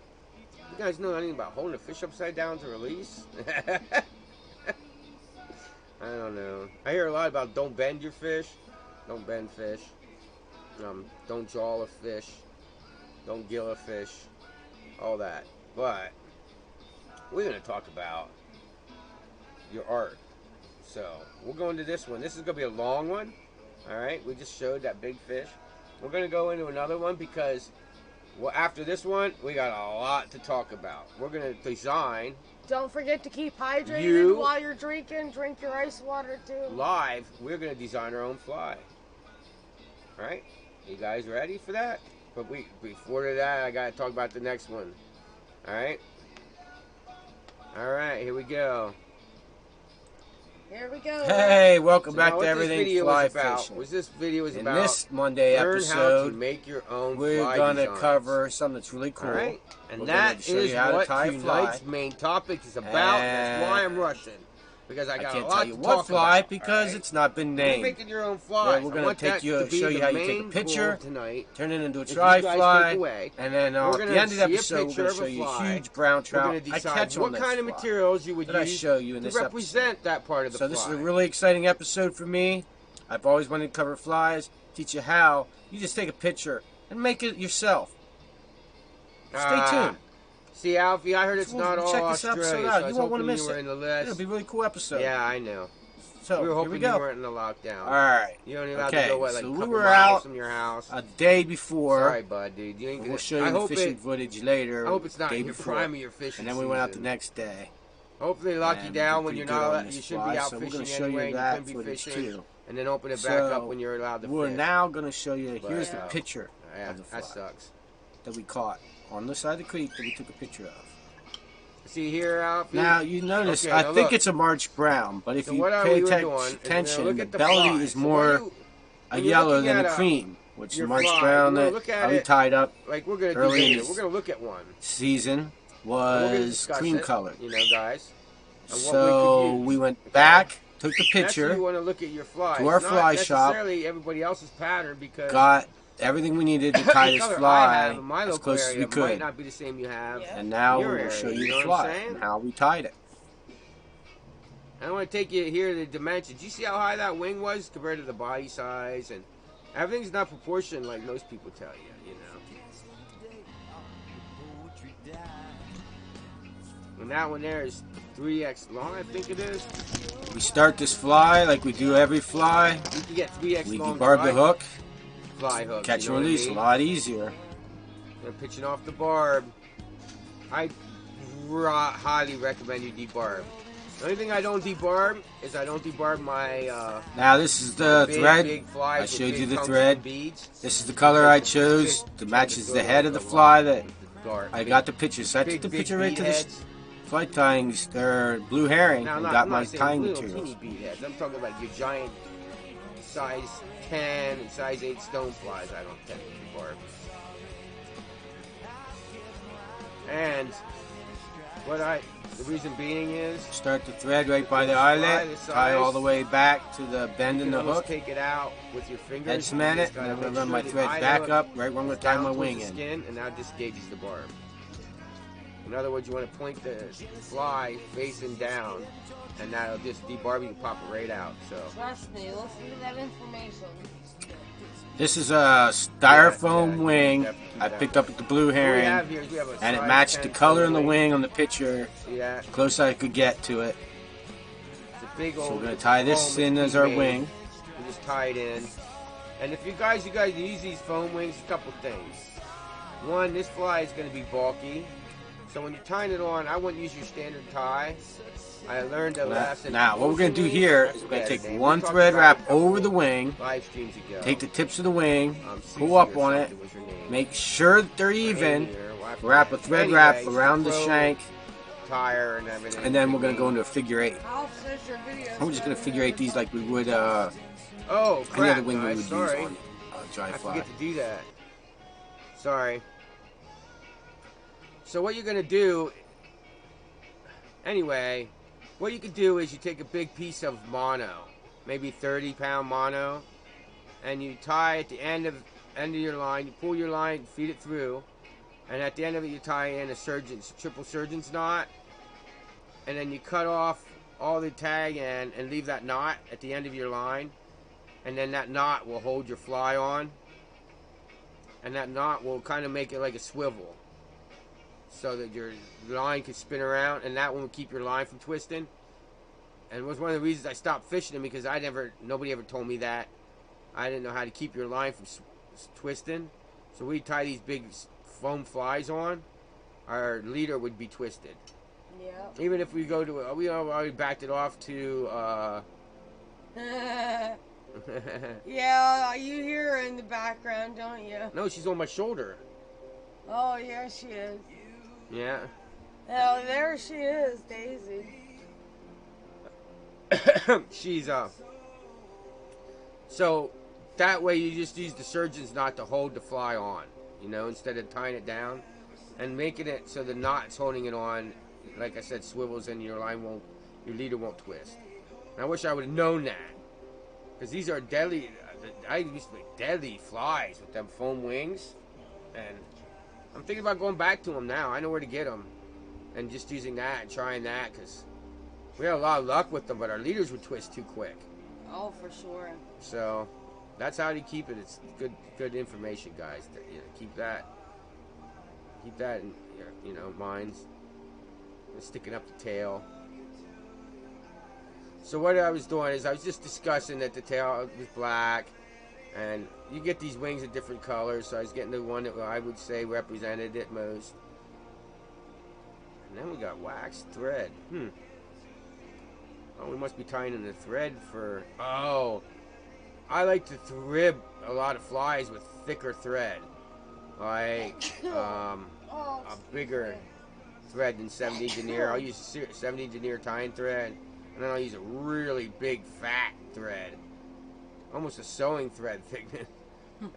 You guys know anything about holding a fish upside down to release? I don't know. I hear a lot about don't bend your fish. Don't bend fish. Don't jaw a fish. Don't gill a fish. All that. But we're going to talk about your art. So we'll go into this one. This is going to be a long one. All right. We just showed that big fish. We're going to go into another one because after this one, we got a lot to talk about. We're going to design. Don't forget to keep hydrated while you're drinking. Drink your ice water too. Live, we're going to design our own fly. All right? You guys ready for that? But before that, I got to talk about the next one. All right? All right, here we go. Here we go. Hey, welcome So back now to what Everything this video Fly was about, Fishing. this video was In about this Monday learn how to episode, make your own we're fly going to designs. cover something that's really cool. All right? And We're that gonna show is you how to what tie a tonight's fly. main topic is about. That's why I'm rushing. Because I I got can't a lot tell you to what talk fly about, because all right? it's not been You're named. making your own flies. We're I going want to that to be show you the how you take a main picture, goal tonight. turn it into a If you tri guys fly, take away, and then we're at gonna the end of the see a episode, we're picture going to of show a you a fly. huge brown We're trout. going to I decide catch what on this kind of fly materials you would that I use show you in to this represent that part of the So fly. this is a really exciting episode for me. I've always wanted to cover flies, teach you how. You just take a picture and make it yourself. Stay tuned. See, Alfie, I heard it's not all check this Australia, episode so out. I was You won't want hoping to miss you were it. in the list. It'll be a really cool episode. Yeah, I know. So We were here hoping we you go. weren't in the lockdown. All right. You're only allowed Okay, to go, what, like so a we couple were miles out from your house? A day before. Sorry, bud, dude. You ain't gonna, We'll show you I the hope fishing it, footage later. I hope it's not day in your before. prime of your fishing And then we went out the season. next day. Hopefully they lock you And down we when did you're pretty not good on allowed. this You shouldn't fly, be out so we're fishing gonna show you anyway. And you that couldn't be footage fishing. too. And then open it back up So, when you're allowed to We're fish. now going to show you, But, here's the picture Yeah, of the fly that sucks. that we caught on the side of the creek that we took a picture of. See here, Alfie? Now, you notice, Okay, I now think look. it's a March brown, but if So you what pay we were doing is attention, look the at the belly fly. is So more what a when you're yellow looking than at a cream, which the your March fly, brown you're gonna that look at we it tied up like we're gonna do early in later. this We're gonna look at one. season We're gonna was discuss cream it, colored. You know, guys. And what So we could use. we went back took the That's where picture, you want to look at your flies. to our Not fly shop, necessarily everybody else's pattern, because got everything we needed to tie the this color I fly have in my as local close as area we might could. not be the same you have Yeah. And now in your we'll area. show you You the know what I'm fly saying? and how we tied it. I want to take you here to the dimensions. You see how high that wing was compared to the body size, and everything's not proportioned like most people tell you. You know. And that one there is 3x long, I think it is. We start this fly like we do every fly. You can get 3x We long debarb the hook, fly hook. catch you know and what I release mean? a lot easier. They're pitching off the barb. I highly recommend you debarb. The only thing I don't debarb is I don't debarb my Now this is the thread. big flies I with showed big you the chunks thread. of beads. This is the color I chose to matches the head of the fly that I got the picture. So I took the picture right to the fly tyings. They're blue herring Now, and I'm got not my saying tying little materials. teeny bead heads. I'm talking about your giant size 10 and size 8 stone flies. I don't tend to debarb. And the reason being is Start the thread right by the eyelet, tie all the way back to the bend in you the can almost hook, take it out with your fingers. head cement it, and I'm going to run my thread back up right where I'm going to tie my wing in. Skin, and that disengages the barb. In other words, you want to point the fly facing down, and that'll just debarb you and pop it right out. So Trust me, listen to that information. This is a styrofoam Yeah, wing definitely keep I that. picked up at the Blue what we Herring, have here is we have a and it size matched the 10 color in the wing. wing on the picture, See that? close I could get to it. It's a big old. So we're going to tie this foam in that's as our made. wing. We just tie it in. And if you guys use these foam wings, a couple things. One, this fly is going to be bulky. So when you're tying it on, I wouldn't use your standard tie. I learned a lesson. Now, what we're going to do here is we're going to take one thread wrap over the wing, Live streams ago. take the tips of the wing, Susie pull up or on it, something was her name. make sure that they're even, Amy or what? wrap a thread Anyway, wrap she's around the pro shank, tire and everything. and then we're going to go into a figure eight. I'll finish your video. We're just going to figure eight these like we would Oh, any crap, other wing we guys, would sorry. use on a dry I fly. forget to do that. Sorry. So what you're going to do, anyway, what you could do is you take a big piece of mono, maybe 30-pound mono, and you tie at the end of your line, you pull your line, feed it through, and at the end of it you tie in a triple surgeon's knot, and then you cut off all the tag end and leave that knot at the end of your line, and then that knot will hold your fly on, and that knot will kind of make it like a swivel so that your line can spin around, and that one will keep your line from twisting. And it was one of the reasons I stopped fishing them, because nobody ever told me that. I didn't know how to keep your line from twisting. So we tie these big foam flies on, our leader would be twisted. Yeah. Even if we go to, we already backed it off to, Yeah, you hear her in the background, don't you? no, she's on my shoulder. Oh, yeah, she is. Yeah. Oh, there she is, Daisy. She's so that way you just use the surgeon's knot to hold the fly on, instead of tying it down, and making it so the knot's holding it on, like I said, swivels, and your leader won't twist. And I wish I would have known that, because these are deadly. I used to make deadly flies with them foam wings, and I'm thinking about going back to them now. I know where to get them, and just using that and trying that, because we had a lot of luck with them, but our leaders would twist too quick. Oh, for sure. So that's how you keep it. It's good information, guys. Keep that in your minds. Sticking up the tail. So what I was doing is I was just discussing that the tail was black, and you get these wings in different colors. So I was getting the one that I would say represented it most. And then we got waxed thread. Oh, we must be tying in the thread for... Oh, I like to rib a lot of flies with thicker thread. Like a bigger thread than 70 denier. I'll use 70 denier tying thread. And then I'll use a really big fat thread. Almost a sewing thread thickness.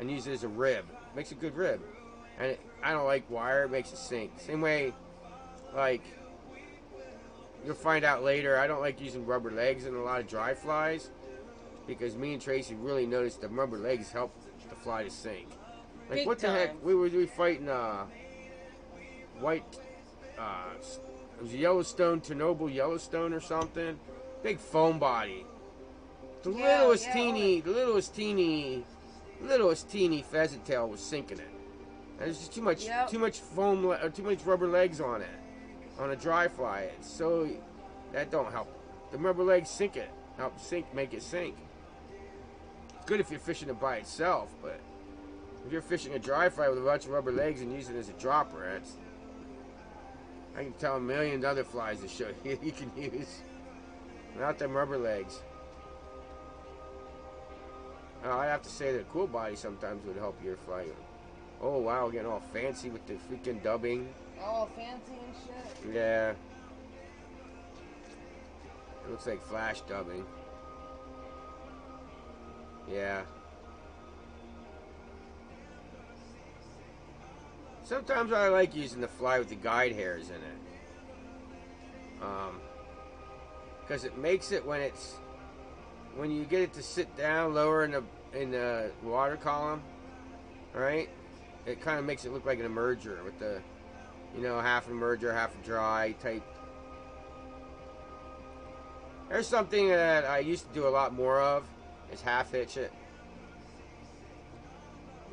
And use it as a rib. Makes a good rib. And I don't like wire. It makes it sink. Same way, like... you'll find out later, I don't like using rubber legs in a lot of dry flies because me and Tracy really noticed that rubber legs help the fly to sink. Like, Big what the time. heck? We were fighting white, it was Yellowstone, Chernobyl Yellowstone or something. Big foam body. The littlest teeny pheasant tail was sinking it. And there's just too much foam, too much rubber legs on it, on a dry fly. So that don't help. The rubber legs sink it, help sink, make it sink. It's good if you're fishing it by itself, but if you're fishing a dry fly with a bunch of rubber legs and using it as a dropper, I can tell a million other flies to show you can use without them rubber legs. I'd have to say that cool body sometimes would help your fly. Oh wow, getting all fancy with the freaking dubbing. All fancy and shit. Yeah. It looks like flash dubbing. Yeah. Sometimes I like using the fly with the guide hairs in it. Because it makes it when you get it to sit down lower in the water column, right? It kind of makes it look like an emerger with the, half emerger, half dry type. There's something that I used to do a lot more of, is half hitch it.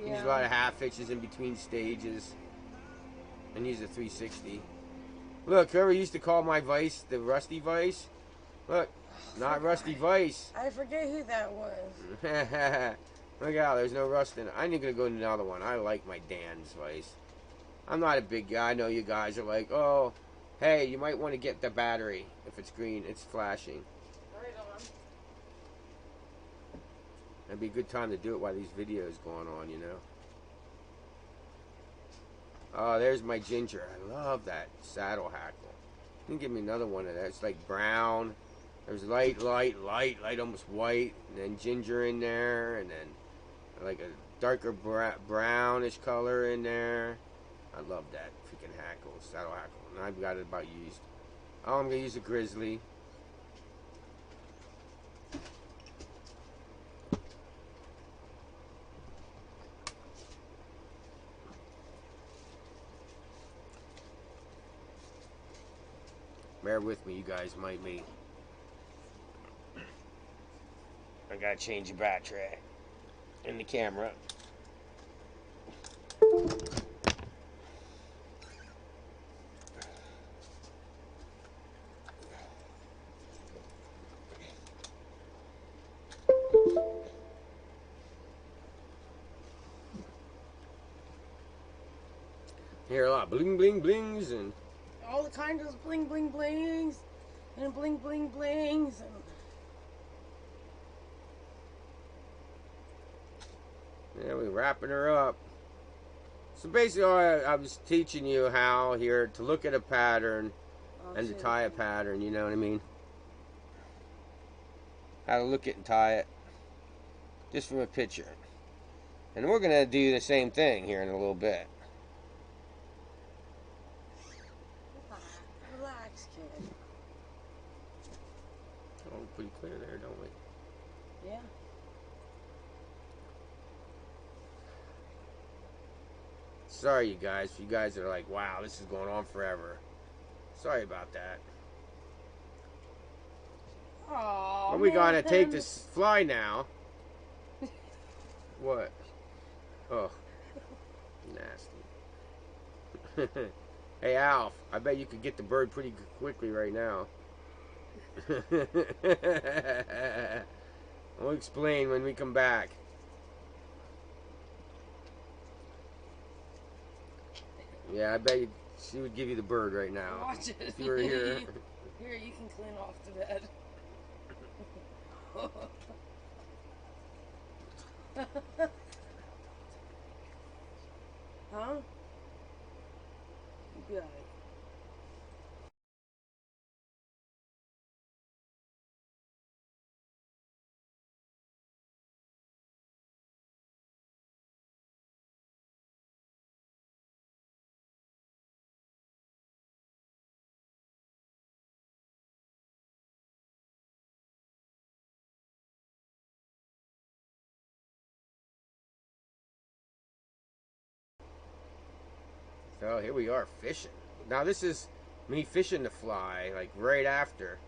Yeah. Use a lot of half hitches in between stages, and use a 360. Look, whoever used to call my vise the Rusty Vise, look, not Rusty Vise. I forget who that was. Look out, there's no rust in it. I'm gonna go to another one. I like my Dan's Vise. I'm not a big guy. I know you guys are like, oh, hey, you might want to get the battery. If it's green, it's flashing. Right on. That'd be a good time to do it while these videos going on, Oh, there's my ginger. I love that saddle hackle. You can give me another one of that. It's like brown. There's light, almost white, and then ginger in there, and then like a darker brownish color in there. I love that freaking hackle, saddle hackle, and I've got it about used. Oh, I'm gonna use a grizzly. Bear with me, you guys might be. I gotta change the battery in the camera. Hear a lot of bling bling blings and All the kinds of bling bling blings and bling bling blings and yeah, we're wrapping her up. So basically, I was teaching you how here to look at a pattern and to tie a pattern. You know what I mean? How to look it and tie it, just from a picture. And we're gonna do the same thing here in a little bit. relax, kid. Oh, pretty clear there, don't we? Yeah. Sorry, you guys. You guys are like, wow, this is going on forever. Sorry about that. Aww, Well, we gotta take this fly now. What? Oh, nasty. Hey, Alf, I bet you could get the bird pretty quickly right now. I'll explain when we come back. Yeah, I bet she would give you the bird right now. Watch it. If you were here. Here, you can clean off the bed. Huh? Good. So here we are fishing. Now this is me fishing the fly, like right after.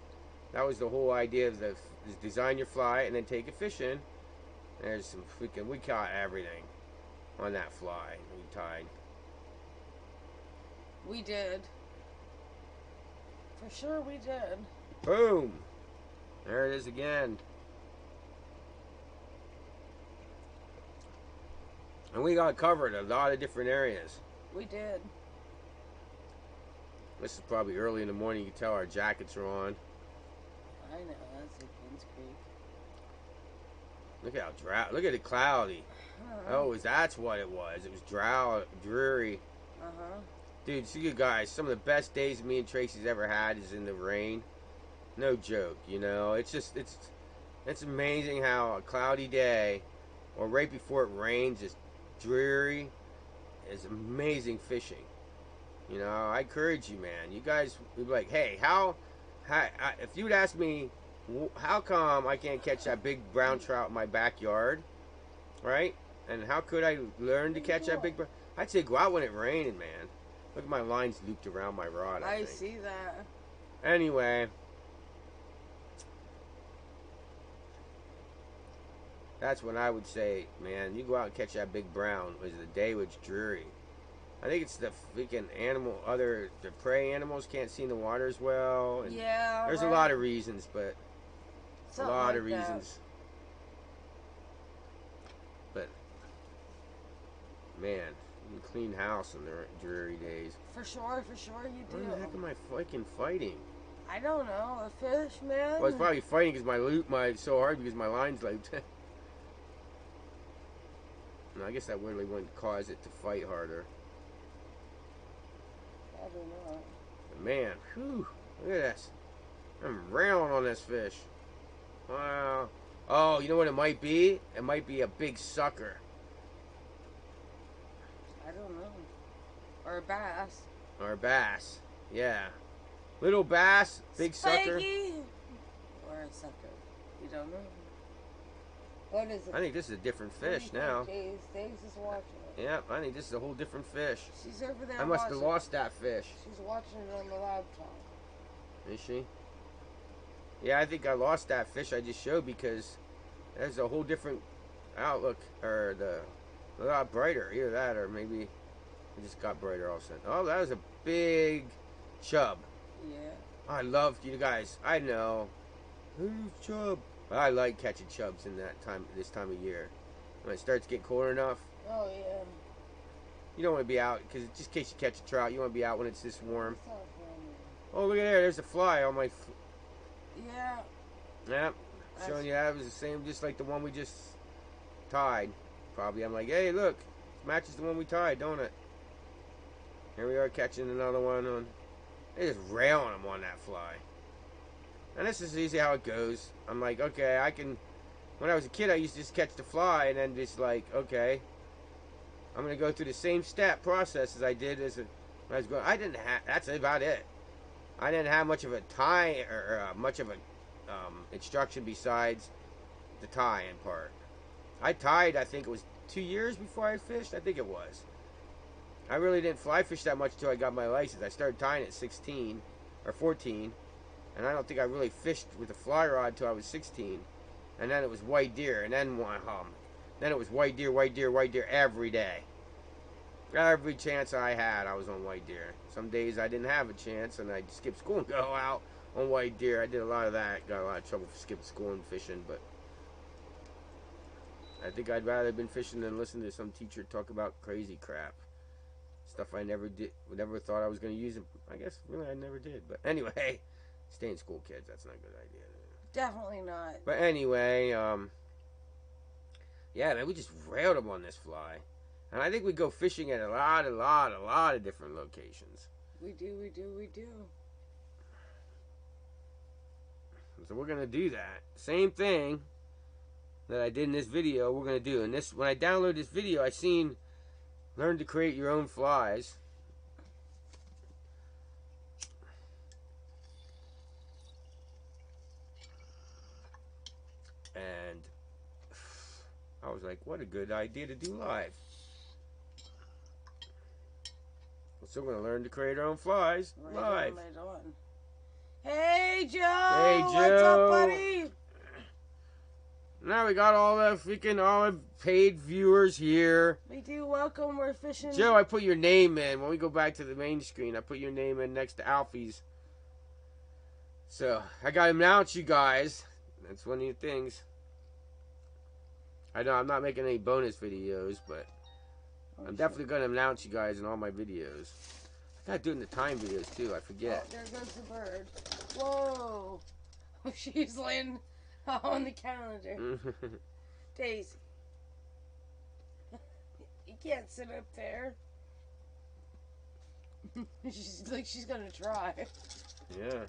That was the whole idea of is design your fly and then take it fishing. There's some freaking, we caught everything on that fly we tied. We did. For sure we did. Boom! There it is again. And we got covered a lot of different areas. We did. This is probably early in the morning. You can tell our jackets are on. I know, that's a Kings Creek. Look at how dry. Look at it cloudy. Oh, that's what it was. It was dreary. Dude, see you guys. Some of the best days me and Tracy's ever had is in the rain. No joke, you know. It's just it's amazing how a cloudy day, or right before it rains, is dreary. Is amazing fishing. You know, I encourage you, man. You guys would be like, hey, if you'd ask me, how come I can't catch that big brown trout in my backyard, right? And how could I learn to catch that big brown? I'd say go out when it raining, man. Look at my lines looped around my rod. I think. See that. Anyway, that's when I would say, man, you go out and catch that big brown. Was the day was dreary. I think it's the freaking the prey animals can't see in the water as well. And yeah. There's a lot of reasons, but Something a lot like of reasons. But man, you clean house on the dreary days. For sure you do. Why the heck am I fucking fighting? I don't know. A fish, man. Well, it's probably fighting because so hard because my line's looped. And I guess that really wouldn't cause it to fight harder. I don't know. But man, whew, look at this. I'm railing on this fish. Wow. Oh, you know what it might be? It might be a big sucker. I don't know. Or a bass. Or a bass. Yeah. Little bass, big sucker. Or a sucker. You don't know. What is it? I think this is a different fish now. Days is watching it. Yep, I think this is a whole different fish. She's over there. I must have lost that fish. She's watching it on the laptop. Is she? Yeah, I think I lost that fish I just showed because there's a whole different outlook, or a lot brighter. Either that, or maybe it just got brighter all of a sudden. Oh, that was a big chub. Yeah. I love you guys. I know. Who's chub? I like catching chubs in this time of year. When it starts getting colder enough. Oh yeah. You don't want to be out because just in case you catch a trout, you want to be out when it's this warm. Oh, look at there! There's a fly on my. Yeah. Yep. Showing you that was the same, just like the one we just tied. Probably. I'm like, hey, look, it matches the one we tied, don't it? Here we are catching another one on. They just railing them on that fly. And this is easy how it goes. I'm like, okay, I can. When I was a kid, I used to just catch the fly and then just like, okay, I'm gonna go through the same process as I did when I was going. I didn't have. That's about it. I didn't have much of a tie or much of a instruction besides the tying part. I tied. I think it was 2 years before I fished. I think it was. I really didn't fly fish that much until I got my license. I started tying at 16 or 14. And I don't think I really fished with a fly rod until I was 16. And then it was white deer. And then then it was white deer every day. Every chance I had, I was on white deer. Some days I didn't have a chance, and I'd skip school and go out on white deer. I did a lot of that. Got a lot of trouble for skipping school and fishing, but I think I'd rather have been fishing than listen to some teacher talk about crazy crap. Stuff I never thought I was going to use. I guess, really, I never did. But anyway... Stay in school, kids. That's not a good idea. Definitely not. But anyway, yeah, man, we just railed them on this fly. And I think we go fishing at a lot of different locations. We do. So we're going to do that. Same thing that I did in this video, we're going to do. And when I downloaded this video, I seen learn to create your own flies. And I was like, what a good idea to do live. still gonna learn to create our own flies live. Later on. Hey, Joe! Hey, What's up, Joe. buddy? Now we got all the paid viewers here. We do welcome. We're fishing. Joe, I put your name in. When we go back to the main screen, I put your name in next to Alfie's. So, I gotta announce you guys. That's one of the things. I know I'm not making any bonus videos, but I'm definitely gonna announce you guys in all my videos. I gotta do it in the time videos too, I forget. Oh, there goes the bird. Whoa. She's laying on the calendar. Daisy. You can't sit up there. She's gonna try. Yeah.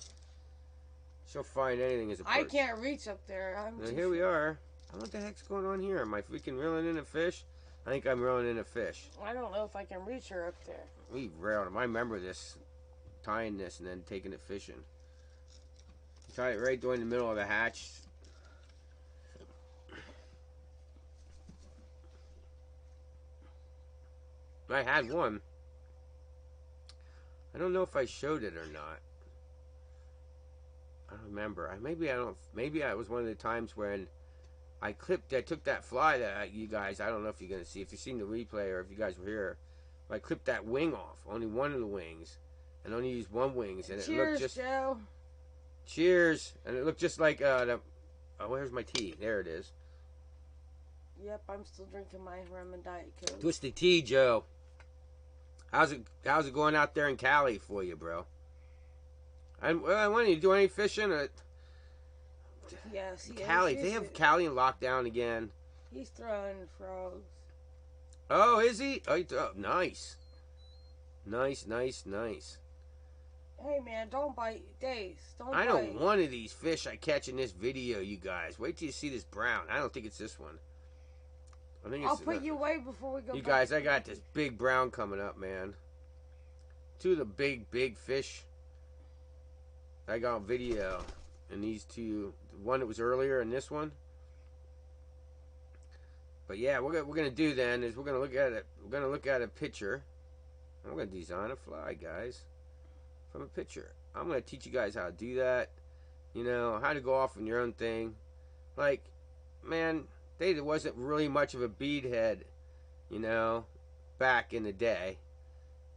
She'll find anything as a I perch. can't reach up there. Now, here we are. What the heck's going on here? Am I freaking reeling in a fish? I think I'm reeling in a fish. I don't know if I can reach her up there. We railed him. I remember this, tying this and then taking it fishing. Tie it right during the middle of the hatch. I had one. I don't know if I showed it or not. I don't remember. Maybe it was one of the times when I took that fly that you guys, I don't know if you're going to see, if you've seen the replay or if you guys were here, I clipped that wing off, only one of the wings, and only used one wings, and it looked just... Joe. Cheers! And it looked just like, where's my tea? There it is. Yep, I'm still drinking my rum and Diet Coke. Twisted tea, Joe. How's it going out there in Cali for you, bro? I want you to do any fishing? Yes, Cali. They have Cali in lockdown again. He's throwing frogs. Oh, is he? Oh, nice. Nice. Hey, man, don't bite. Days, don't I bite. know one of these fish I catch in this video, you guys. Wait till you see this brown. I don't think it's this one. I think I'll put you away before we go You back. guys, I got this big brown coming up, man. Two of the big fish I got on video. And these two, the one that was earlier and this one. But yeah, what we're gonna do then is we're gonna look at it. We're gonna look at a picture. I'm gonna design a fly, guys, from a picture. I'm gonna teach you guys how to do that. You know, how to go off on your own thing. Like, man, there wasn't really much of a bead head, you know, back in the day.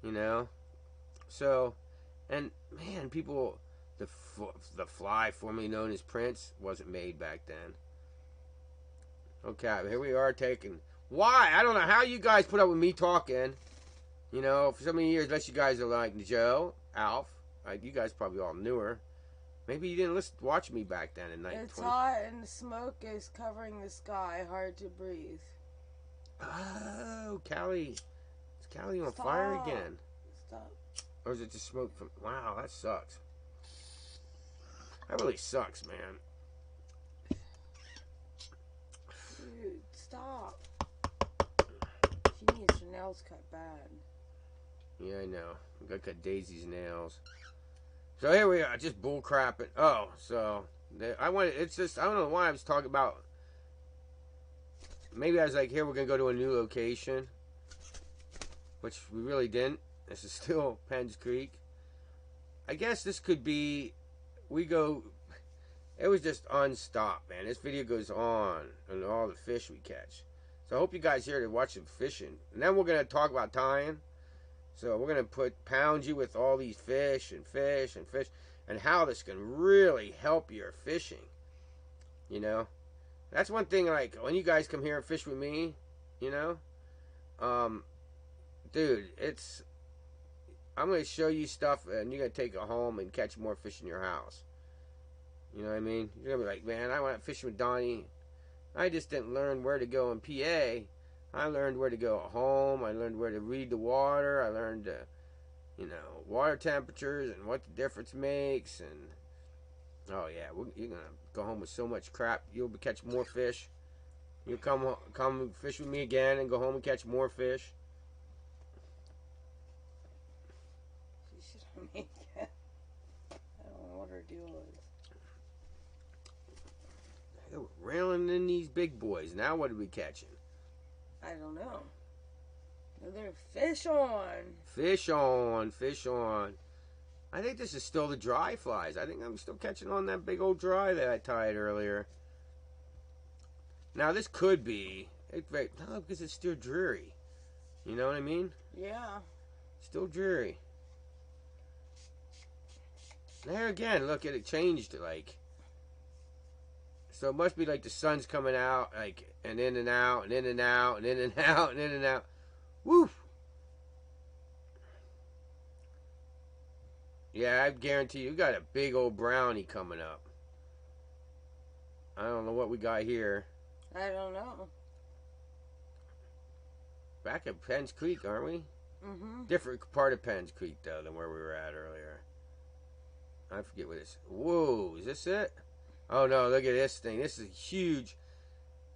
You know, so, and man, people. The fly, formerly known as Prince, wasn't made back then. Okay, here we are taking... Why? I don't know how you guys put up with me talking. You know, for so many years, unless you guys are like Joe, Alf. You guys probably all knew her. Maybe you didn't watch me back then in 1920. It's hot and the smoke is covering the sky. Hard to breathe. Oh, Callie. Is Callie on Stop. fire again? Stop. Or is it just smoke from... Wow, that sucks. That really sucks, man. Dude, stop. She needs her nails cut bad. Yeah, I know. We gotta cut Daisy's nails. So here we are, just bull crapping. Oh, so it's just, I don't know why I was talking about. Maybe I was like, here we're gonna go to a new location, which we really didn't. This is still Penn's Creek. I guess this could be. It was just unstopped, man. This video goes on and all the fish we catch. So I hope you guys here to watch some fishing. And then we're going to talk about tying. So we're going to pound you with all these fish and how this can really help your fishing. You know? That's one thing, like, when you guys come here and fish with me, you know? Dude, I'm going to show you stuff, and you're going to take it home and catch more fish in your house. You know what I mean? You're going to be like, man, I went fishing with Donnie. I just didn't learn where to go in PA. I learned where to go at home. I learned where to read the water. I learned, you know, water temperatures and what the difference makes. And, oh, yeah, you're going to go home with so much crap. You'll catch more fish. You'll come fish with me again and go home and catch more fish. I don't know what her deal is. They were railing in these big boys. Now what are we catching? I don't know. Another fish on. Fish on, fish on. I think this is still the dry flies. I think I'm still catching on that big old dry that I tied earlier. Now this could be, no, because it's still dreary. You know what I mean? Yeah. Still dreary. There again, look at it changed, like. So it must be like the sun's coming out, like, and in and out, and in and out, and in and out, and in and out. Woo! Yeah, I guarantee you got a big old brownie coming up. I don't know what we got here. I don't know. Back at Penn's Creek, aren't we? Mm-hmm. Different part of Penn's Creek, though, than where we were at earlier. I forget what this. Whoa, is this it? Oh no, look at this thing. This is huge.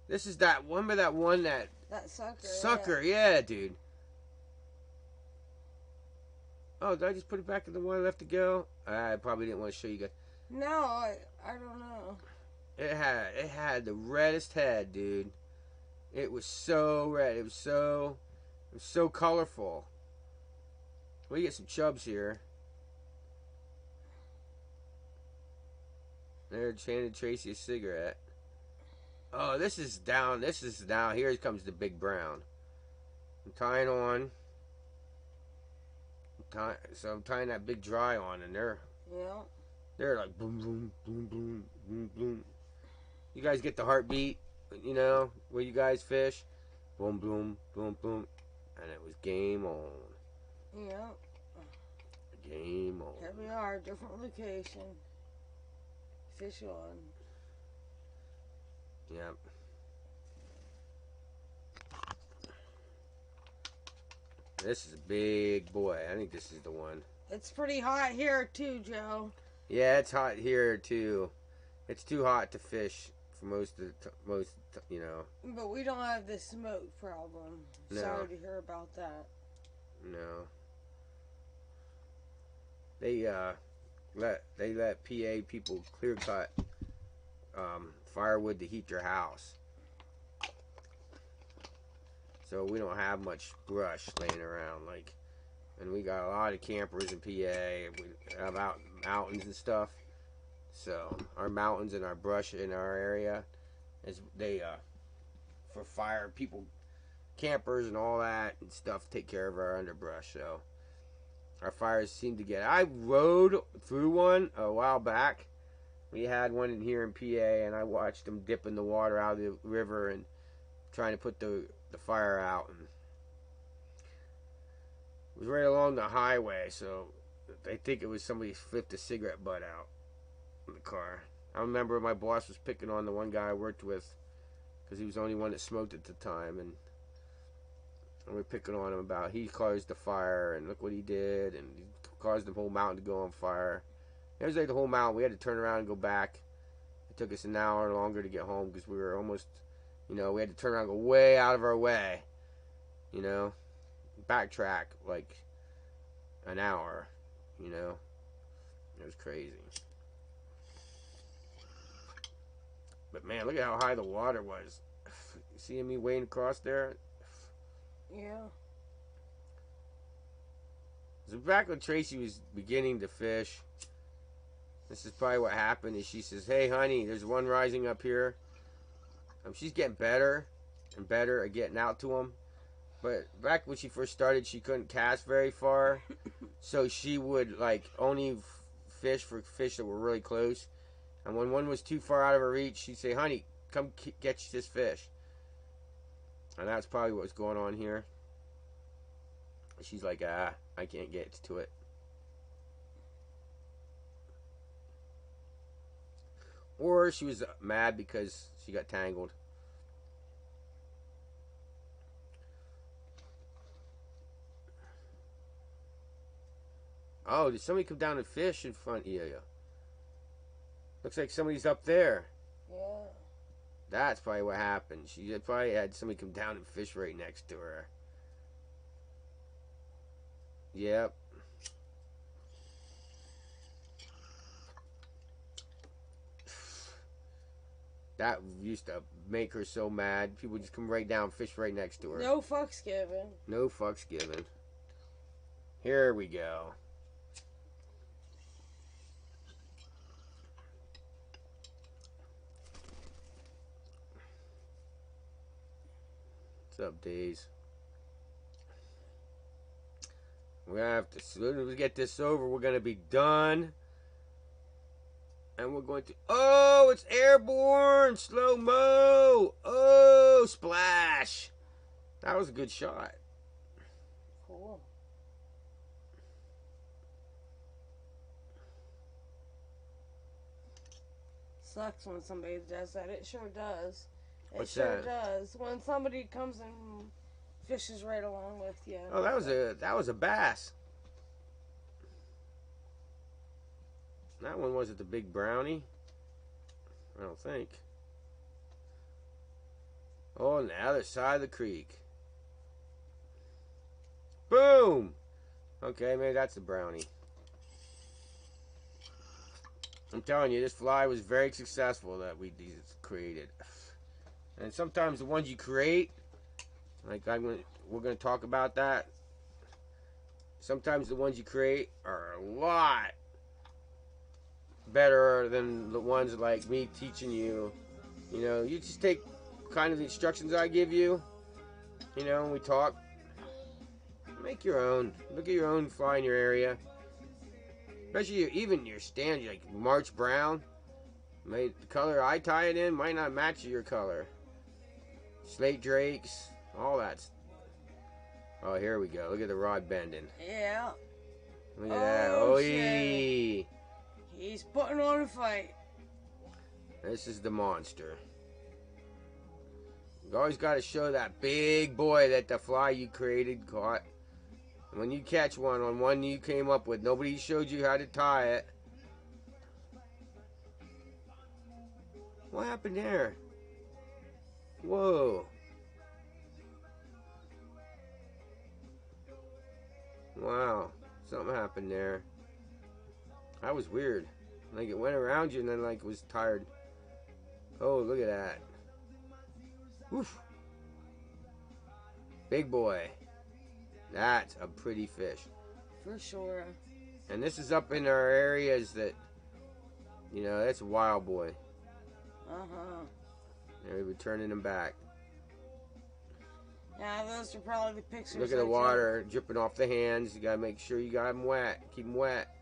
This is that. Remember that one that. That sucker. Sucker, yeah, dude. Oh, did I just put it back in the one left to go? I probably didn't want to show you guys. No, I don't know. It had the reddest head, dude. It was so red. It was so colorful. We get some chubs here. There, handed Tracy a cigarette. Oh, this is down. This is now. Here comes the big brown. I'm tying on. So I'm tying that big dry on, and they're like boom, boom, boom, boom, boom, boom. You guys get the heartbeat, you know, where you guys fish. Boom, boom, boom, boom, and it was game on. Yeah. Game on. Here we are, different location. Fish on. Yep. This is a big boy. I think this is the one. It's pretty hot here too, Joe. Yeah, it's hot here too. It's too hot to fish for most, you know. But we don't have the smoke problem. No. Sorry to hear about that. No. They let PA people clear cut firewood to heat their house. So we don't have much brush laying around, like, and we got a lot of campers in PA. We have out mountains and stuff. So our mountains and our brush in our area is for fire people, campers and all that and stuff take care of our underbrush. So our fires seem to get. I rode through one a while back. We had one in here in PA, and I watched them dipping the water out of the river and trying to put the fire out. And it was right along the highway, so I think it was somebody flipped a cigarette butt out in the car. I remember my boss was picking on the one guy I worked with because he was the only one that smoked at the time, and we were picking on him about he caused the fire and look what he did, and he caused the whole mountain to go on fire. It was like the whole mountain. We had to turn around and go back. It took us an hour longer to get home because we were almost, you know, we had to turn around and go way out of our way, you know, backtrack like an hour, you know. It was crazy. But man, look at how high the water was. You seeing me wading across there? Yeah. So back when Tracy was beginning to fish, this is probably what happened. Is she says, "Hey, honey, there's one rising up here." She's getting better and better at getting out to them. But back when she first started, she couldn't cast very far, so she would like only fish for fish that were really close. And when one was too far out of her reach, she'd say, "Honey, come get this fish." And that's probably what was going on here. She's like, I can't get to it. Or she was mad because she got tangled. Oh, did somebody come down and fish in front of you? Looks like somebody's up there. Yeah. That's probably what happened. She probably had somebody come down and fish right next to her. Yep. That used to make her so mad. People just come right down, fish right next to her. No fucks given. No fucks given. Here we go. What's up, Days? We're gonna have to, as soon as we get this over, we're gonna be done. And we're going to, oh, it's airborne, slow-mo. Oh, splash. That was a good shot. Cool. Sucks when somebody does that. It sure does. It What's sure that? does. When somebody comes and fishes right along with you. Oh, that was a bass. That one wasn't the big brownie. I don't think. Oh, on the other side of the creek. Boom! Okay, maybe that's a brownie. I'm telling you, this fly was very successful that we created. And sometimes the ones you create, like we're going to talk about that. Sometimes the ones you create are a lot better than the ones like me teaching you. You know, you just take kind of the instructions I give you, you know, when we talk. Make your own. Look at your own fly in your area. Especially even your stand, like March Brown. The color I tie it in might not match your color. Slate Drakes, all that. Oh, here we go. Look at the rod bending. Yeah. Look at that. Oh, shit. He's putting on a fight. This is the monster. You always got to show that big boy that the fly you created caught. And when you catch one on one you came up with, nobody showed you how to tie it. What happened there? Whoa. Wow. Something happened there. That was weird. Like it went around you and then like was tired. Oh, look at that. Woof. Big boy. That's a pretty fish. For sure. And this is up in our areas that, you know, that's a wild boy. Uh-huh. There we're turning them back. Yeah, those are probably the pictures. Look at the water dripping off the hands. You gotta make sure you got them wet. Keep them wet.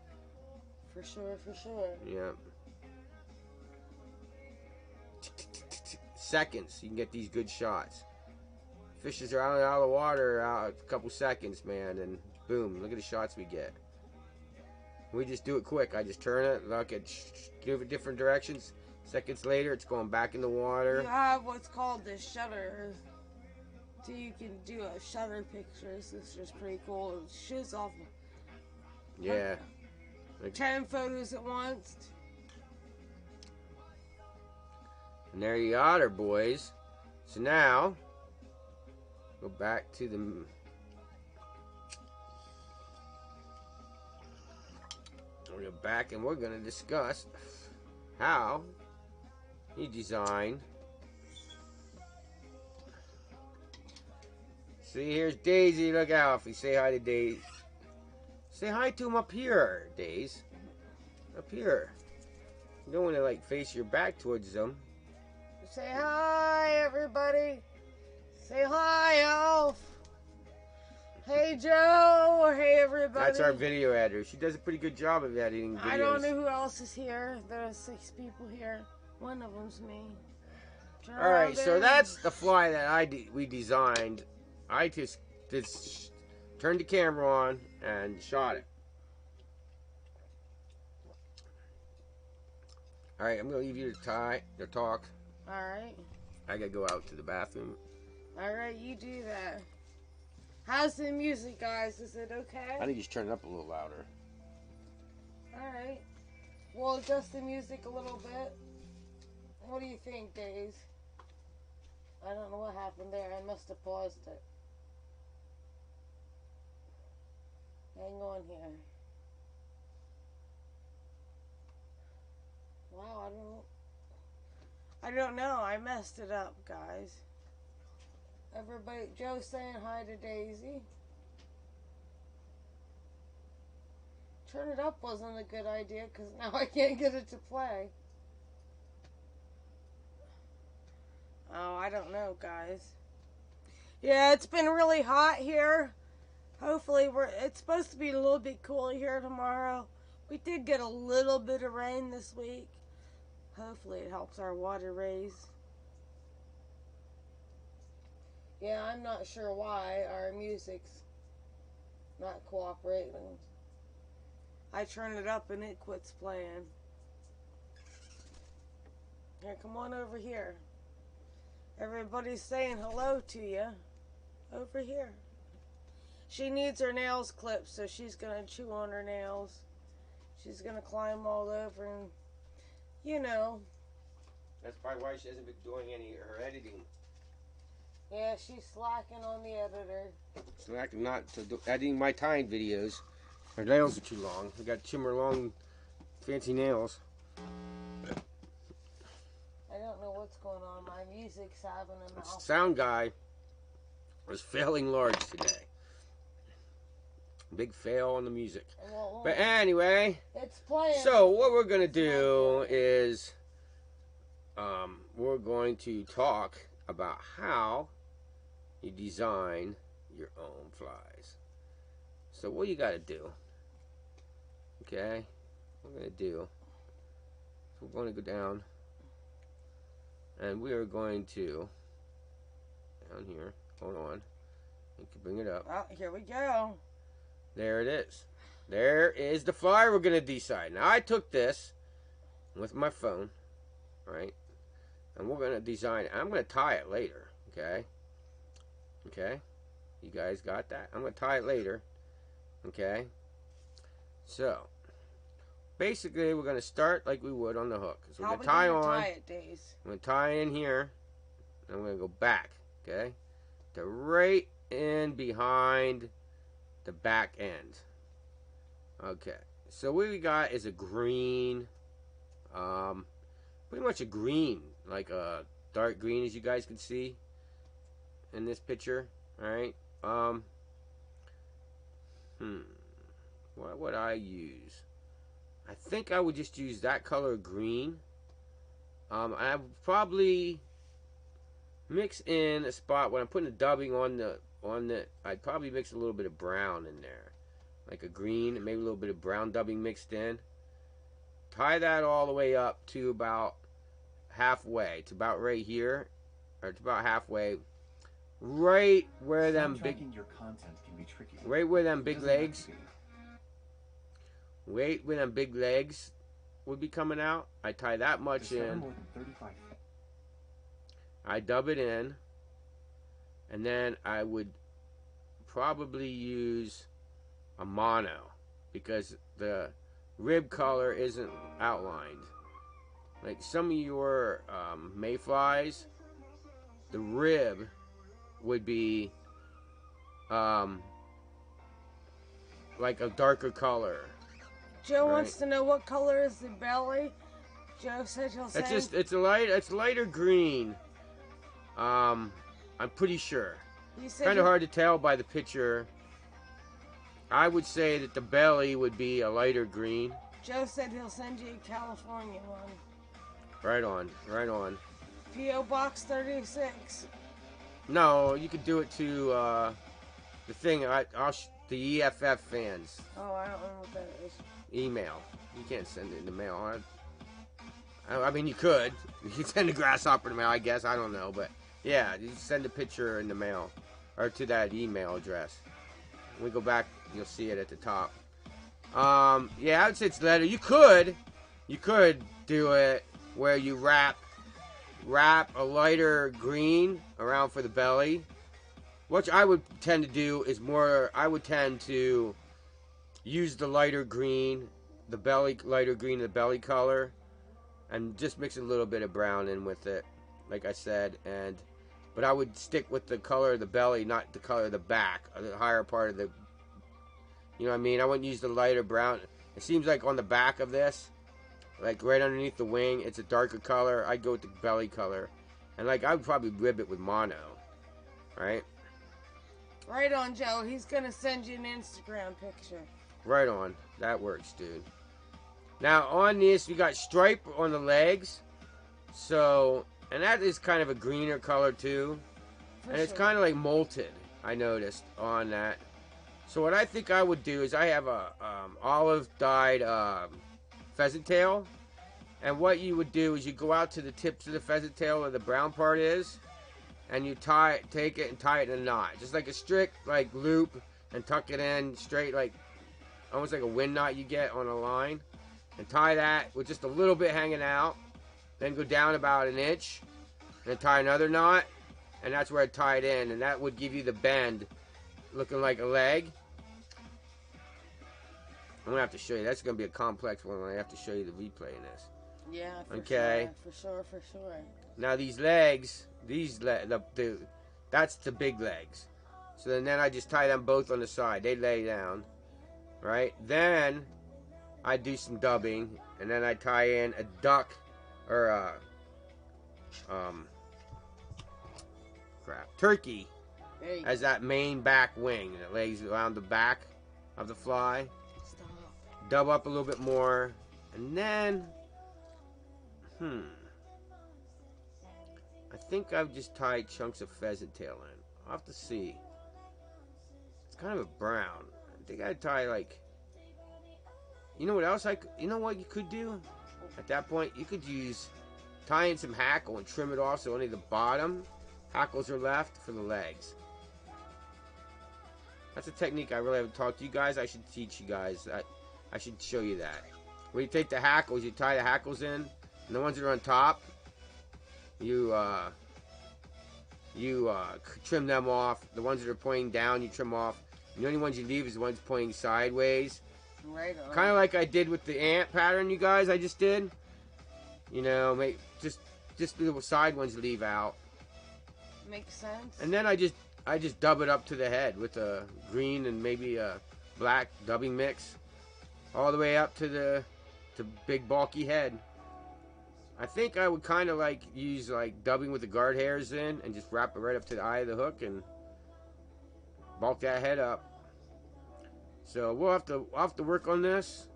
For sure, for sure. Yeah. Seconds, you can get these good shots. Fishes are out of the water out a couple seconds, man, and boom, look at the shots we get. We just do it quick. I just turn it, look at, give it different directions. Seconds later, it's going back in the water. You have what's called the shutter. So you can do a shutter pictures. This is pretty cool. It shoots off. Yeah. 10 photos at once. And there you got her, boys. So now, go back to the... We're going back and we're going to discuss how you design. See, here's Daisy. Look out. If we say hi to Daisy. Say hi to him up here, Daisy. Up here. You don't want to, like, face your back towards them. Say hi, everybody. Say hi, Elf. Hey, Joe. Or hey, everybody. That's our video editor. She does a pretty good job of editing videos. I don't know who else is here. There are 6 people here. One of them's me. All right, so that's the fly that we designed. I just turned the camera on and shot it. All right, I'm gonna leave you to talk. All right. I gotta go out to the bathroom. All right, you do that. How's the music, guys? Is it okay? I think you should turn it up a little louder. All right. We'll adjust the music a little bit. What do you think, Days? I don't know what happened there. I must have paused it. Hang on here. Wow, I don't know. I messed it up, guys. Everybody, Joe's saying hi to Daisy. Turn it up wasn't a good idea because now I can't get it to play. Oh, I don't know, guys. Yeah, it's been really hot here. Hopefully, it's supposed to be a little bit cooler here tomorrow. We did get a little bit of rain this week. Hopefully, it helps our water raise. Yeah, I'm not sure why our music's not cooperating. I turn it up and it quits playing. Here, come on over here. Everybody's saying hello to you. Over here. She needs her nails clipped, so she's going to chew on her nails. She's going to climb all over and, you know. That's probably why she hasn't been doing any of her editing. Yeah, she's slacking on the editor. Slacking not to do editing my time videos. Her nails are too long. I got to trim her long, fancy nails. I don't know what's going on. My music's having a mouth. Sound guy was failing large today. Big fail on the music. But anyway, it's playing. So what we're going to do is we're going to talk about how you design your own flies. So what you got to do, okay, what we're going to do, so we're going to go down, and we are going to, down here, hold on, you can bring it up. Oh, here we go. There it is. There is the fly we're going to decide. Now, I took this with my phone, right? And we're going to design it. I'm going to tie it later, okay? Okay? You guys got that? I'm going to tie it later, okay? So, basically, we're going to start like we would on the hook. So we're going to tie on. Tie it, Days? I'm going to tie in here. And I'm going to go back, okay? To right in behind the back end. Okay, so what we got is a green, pretty much a green, like a dark green, as you guys can see in this picture. All right. What would I use? I think I would just use that color green. I would probably mix in a spot when I'm putting the dubbing on the. I'd probably mix a little bit of brown in there, like a green and maybe a little bit of brown dubbing mixed in. Tie that all the way up to about halfway. It's about right here, or it's about halfway, right where them big, your content can be tricky. right where them big legs, right where them big legs would be coming out. I tie that much in. I dub it in. And then I would probably use a mono because the rib color isn't outlined. Like some of your mayflies, the rib would be like a darker color. Joe wants to know what color is the belly. Joe said he'll say it's lighter green. I'm pretty sure. Kind of hard to tell by the picture. I would say that the belly would be a lighter green. Joe said he'll send you a California one. Right on, right on. P.O. Box 36. No, you could do it to the thing. The EFF fans. Oh, I don't know what that is. Email. You can't send it in the mail. I mean, you could. You could send a grasshopper in the mail, I guess. I don't know, but yeah, you send a picture in the mail or to that email address. When we go back, you'll see it at the top. Yeah, I would say it's leather. You could do it where you wrap a lighter green around for the belly. What I would tend to do is I would tend to use the lighter green, lighter green, the belly color, and just mix a little bit of brown in with it, like I said. But I would stick with the color of the belly, not the color of the back, or the higher part of the. You know what I mean? I wouldn't use the lighter brown. It seems like on the back of this, like right underneath the wing. It's a darker color. I'd go with the belly color. And like, I would probably rib it with mono. Right? Right on, Joe. He's gonna send you an Instagram picture. Right on. That works, dude. Now, on this, we got stripe on the legs. So, and that is kind of a greener color, too. And it's kind of like molted, I noticed, on that. So what I think I would do is I have a olive dyed pheasant tail. And what you would do is you go out to the tips of the pheasant tail where the brown part is. And you take it and tie it in a knot. Just like a strict like loop and tuck it in straight, like almost like a wind knot you get on a line. And tie that with just a little bit hanging out. Then go down about an inch. And tie another knot. And that's where I tie it in. And that would give you the bend looking like a leg. I'm going to have to show you. That's going to be a complex one when I have to show you the replay in this. Yeah, okay. Sure. For sure. Now these legs, that's the big legs. So then I just tie them both on the side. They lay down, right? Then I do some dubbing, and then I tie in a duck or turkey as that main back wing that lays around the back of the fly. Stop. Dub up a little bit more, and then I think I've just tied chunks of pheasant tail in. I'll have to see. It's kind of a brown. I think I'd tie like, you know what else you know what you could do? At that point, you could tie in some hackle and trim it off so only the bottom hackles are left for the legs. That's a technique I really haven't taught you guys. I should teach you guys. I should show you that. When you take the hackles, you tie the hackles in, and the ones that are on top, you trim them off. The ones that are pointing down, you trim off. And the only ones you leave is the ones pointing sideways. Right on. Kind of like I did with the ant pattern, you guys. I just did. You know, just the little side ones leave out. Makes sense. And then I just dub it up to the head with a green and maybe a black dubbing mix, all the way up to the big bulky head. I think I would kind of like use like dubbing with the guard hairs in and just wrap it right up to the eye of the hook and bulk that head up. So we'll have to work on this.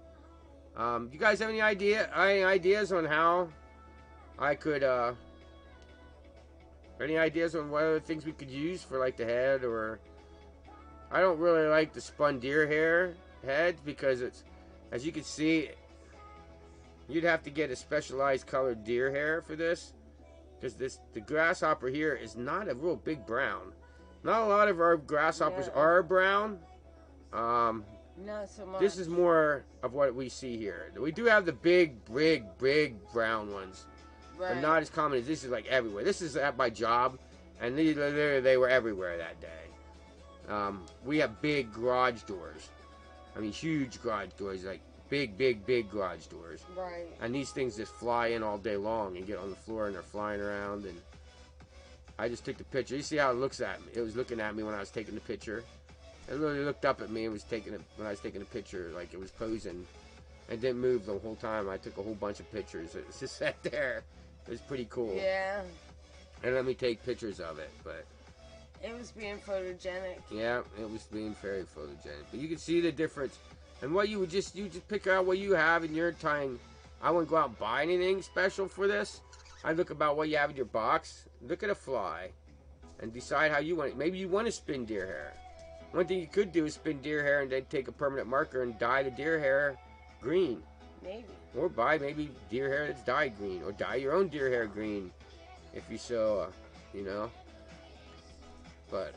You guys have any ideas on how I could any ideas on what other things we could use for like the head? Or I don't really like the spun deer hair head because it's, as you can see, you'd have to get a specialized colored deer hair for this, because the grasshopper here is not a real big brown. Not a lot of our grasshoppers are brown. Not so much. This is more of what we see here. We do have the big brown ones. Right. But not as common as this is like everywhere. This is at my job, and they were everywhere that day. We have big garage doors. I mean, huge garage doors, like big garage doors. Right. And these things just fly in all day long and get on the floor, and they're flying around. And I just took the picture. You see how it looks at me? It was looking at me when I was taking the picture. It really looked up at me and was taking it when I was taking the picture, like it was posing. It didn't move the whole time. I took a whole bunch of pictures. It just sat there. It was pretty cool. Yeah. And let me take pictures of it, but it was being photogenic. Yeah, it was being very photogenic. But you can see the difference. And what you just pick out what you have in your time. I wouldn't go out and buy anything special for this. I look about what you have in your box. Look at a fly and decide how you want it. Maybe you want to spin deer hair. One thing you could do is spin deer hair and then take a permanent marker and dye the deer hair green. Maybe. Or buy maybe deer hair that's dyed green. Or dye your own deer hair green. If you so, you know. But,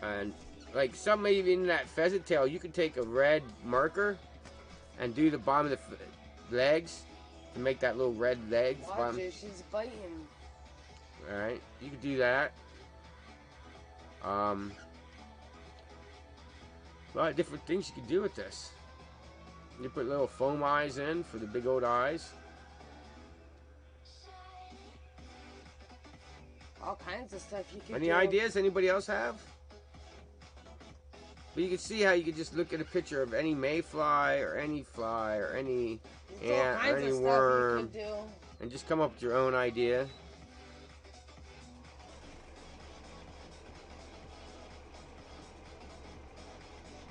and like some maybe in that pheasant tail, you could take a red marker and do the bottom of the legs to make that little red leg. Watch it, she's biting. Alright, you could do that. A lot of different things you could do with this. You put little foam eyes in for the big old eyes. All kinds of stuff you can do. Any ideas anybody else have? But you can see how you could just look at a picture of any mayfly or any fly or any ant or any worm and just come up with your own idea.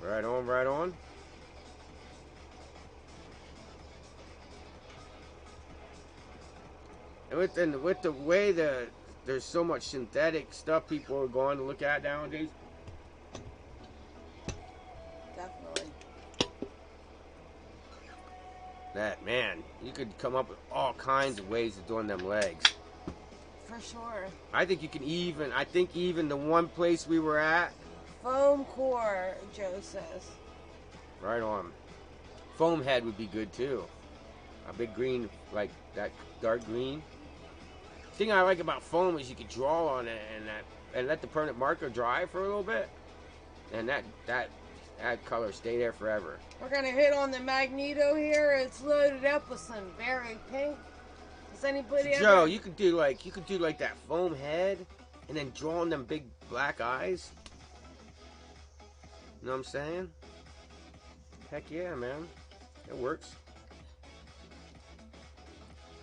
Right on, right on. And with the way there's so much synthetic stuff people are going to look at nowadays. Definitely. That, man, you could come up with all kinds of ways of doing them legs. For sure. I think even the one place we were at. Foam core, Joe says. Right on. Foam head would be good too. A big green, like that dark green. The thing I like about foam is you could draw on it and let the permanent marker dry for a little bit. And that color stay there forever. We're gonna hit on the magneto here. It's loaded up with some berry pink. Does anybody Joe, you could do like that foam head and then draw on them big black eyes. You know what I'm saying? Heck yeah, man. It works.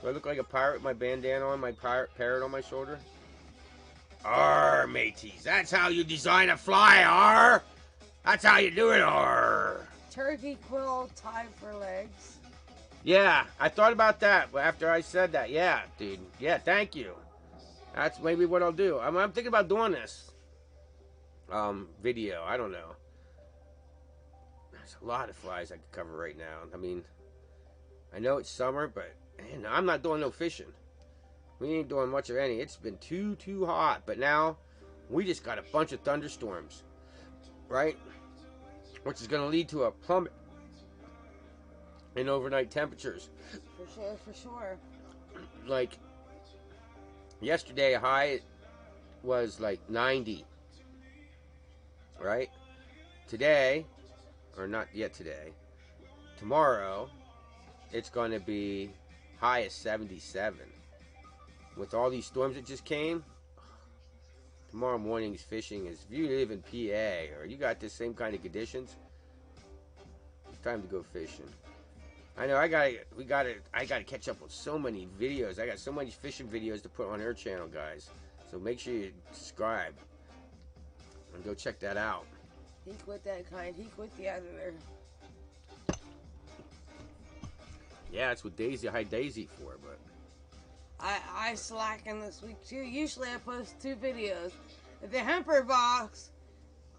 Do I look like a pirate with my bandana on, my parrot on my shoulder? Arr, mateys. That's how you design a fly, arr! That's how you do it, arr! Turkey quill tie for legs. Yeah, I thought about that after I said that. Yeah, dude. Yeah, thank you. That's maybe what I'll do. I'm thinking about doing this video. I don't know. There's a lot of flies I could cover right now. I mean, I know it's summer, but man, I'm not doing no fishing. We ain't doing much of any. It's been too hot. But now, we just got a bunch of thunderstorms, right? Which is going to lead to a plummet in overnight temperatures. For sure. Like, yesterday, high was like 90, right? Today, or not yet today, tomorrow, it's going to be high as 77. With all these storms that just came, tomorrow morning's fishing is, if you live in PA or you got the same kind of conditions, it's time to go fishing. I know I gotta catch up with so many videos. I got so many fishing videos to put on our channel, guys. So make sure you subscribe and go check that out. He quit that kind. He quit the editor. Yeah, that's what Daisy for, but I slacking this week too. Usually I post 2 videos. The Hemper box,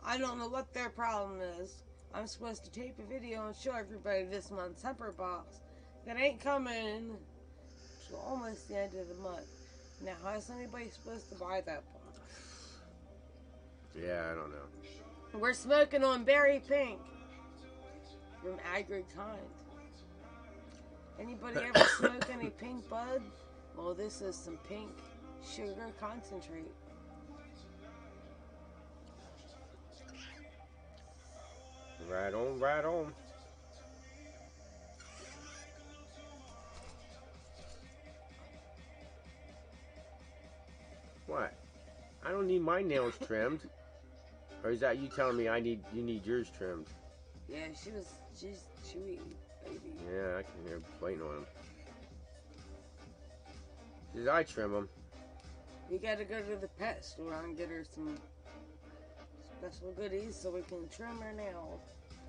I don't know what their problem is. I'm supposed to tape a video and show everybody this month's Hemper box. That ain't coming till almost the end of the month. Now, how's anybody supposed to buy that box? yeah, I don't know. We're smoking on Berry Pink from Agri Kind. Anybody ever smoke any pink bud? Well, this is some pink sugar concentrate. Right on, right on. What? I don't need my nails trimmed. Or is that you telling me you need yours trimmed? Yeah, she's chewy, baby. Yeah, I can hear her biting on him. Did I trim them? We gotta go to the pet store and get her some special goodies so we can trim her nails.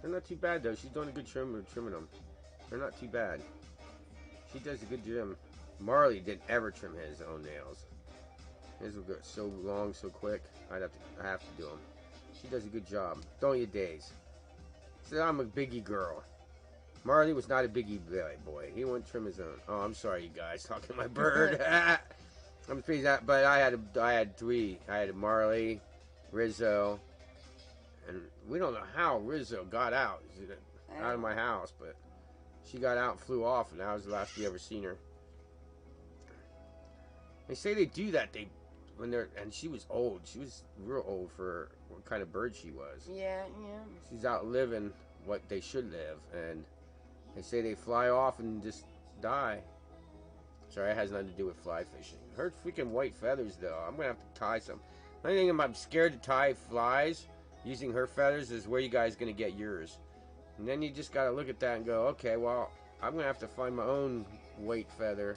They're not too bad though. She's doing a good trimming them. They're not too bad. She does a good trim. Marley didn't ever trim his own nails. His will go so long, so quick. I have to do them. She does a good job. Don't you, Days? So I'm a biggie girl. Marley was not a biggie boy. He wouldn't trim his own. Oh, I'm sorry, you guys. Talking to my bird. I'm pleased that, but I had 3. I had Marley, Rizzo, and we don't know how Rizzo got out of my house, but she got out and flew off, and that was the last we ever seen her. They say they do that. And she was old. She was real old for what kind of bird she was. Yeah. She's outliving what they should live, and they say they fly off and just die. Sorry, it has nothing to do with fly fishing. Her freaking white feathers, though. I'm gonna have to tie some. The only thing I'm scared to tie flies using her feathers is where you guys going to get yours. And then you just got to look at that and go, okay, well, I'm going to have to find my own weight feather.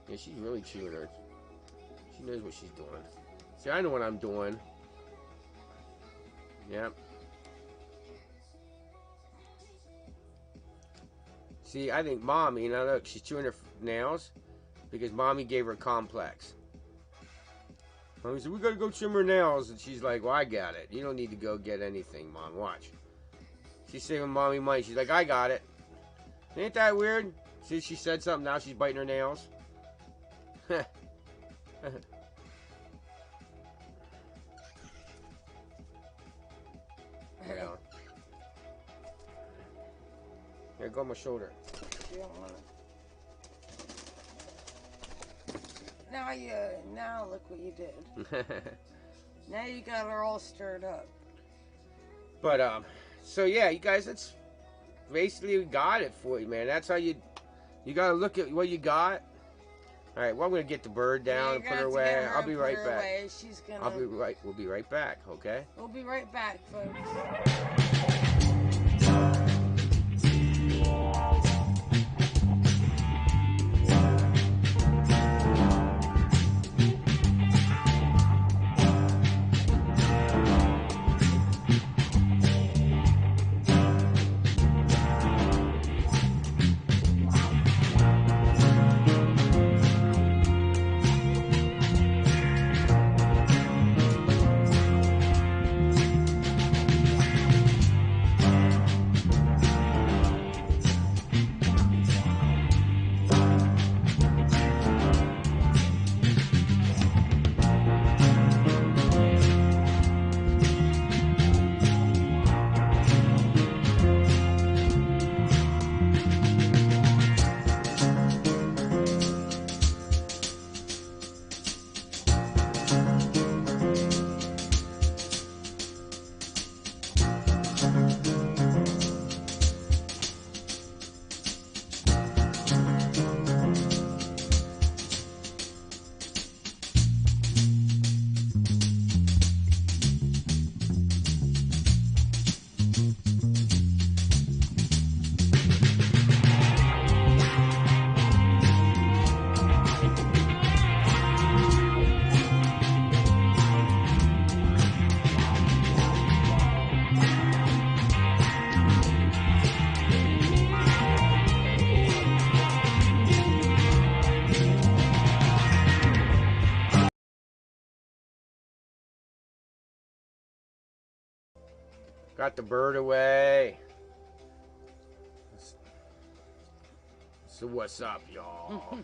Yeah, she's really chewing her. She knows what she's doing. See, I know what I'm doing. Yep. See, I think Mommy, now look, she's chewing her nails because Mommy gave her a complex. Mommy said, we gotta go trim her nails. And she's like, well, I got it. You don't need to go get anything, Mom. Watch. She's saving Mommy money. She's like, I got it. Ain't that weird? See, she said something, now she's biting her nails. Yeah. Here, go on my shoulder. You don't want it. Now look what you did. Now you got her all stirred up. But so yeah, you guys, that's basically we got it for you, man. That's how you gotta look at what you got. All right, well, I'm gonna get the bird down and put her away. I'll be right back. She's gonna. We'll be right back. Okay. We'll be right back, folks. Got the bird away. So what's up, y'all?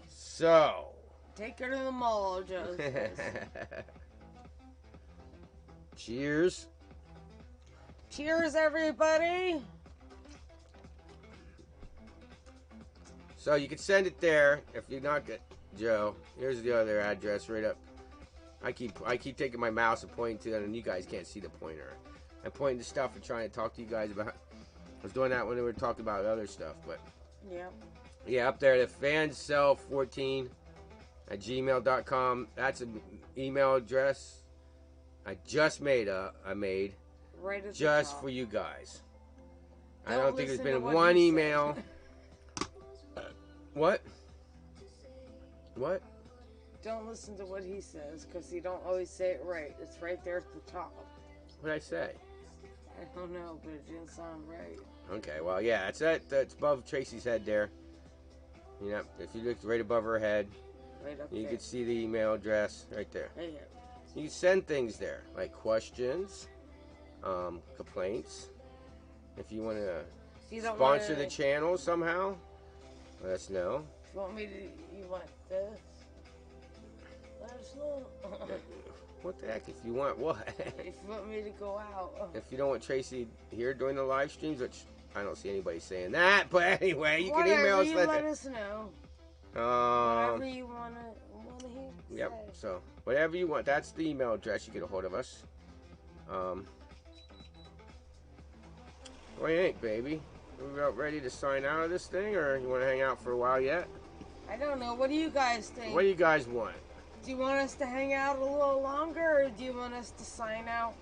So. Take her to the mall, Joseph. Cheers. Cheers, everybody. So you can send it there if you're not good, Joe. Here's the other address right up. I keep taking my mouse and pointing to it, and you guys can't see the pointer. I'm pointing to stuff and trying to talk to you guys about. I was doing that when we were talking about other stuff, but yeah, up there, the fanscell14 at gmail.com. That's an email address I just made. Right at just the top. For you guys. I Don't don't think there's listen been to one he email. What? What? Don't listen to what he says, because he don't always say it right. It's right there at the top. What did I say? I don't know, but it didn't sound right. Okay, well, yeah, that's above Tracy's head there. You know, if you look right above her head, Right up you there. can see the email address right there. There. You can send things there, like questions, complaints. If you want to sponsor the channel somehow, let us know. If you want me to, you want this? Let us know. What the heck? If you want what? If you want me to go out. If you don't want Tracy here during the live streams, which I don't see anybody saying that, but anyway, you can email us. Let us know. Whatever you want to hear. Yep. So whatever you want, that's the email address. You get a hold of us. What do you think, baby? Are we about ready to sign out of this thing, or you want to hang out for a while yet? I don't know. What do you guys think? What do you guys want? Do you want us to hang out a little longer, or do you want us to sign out?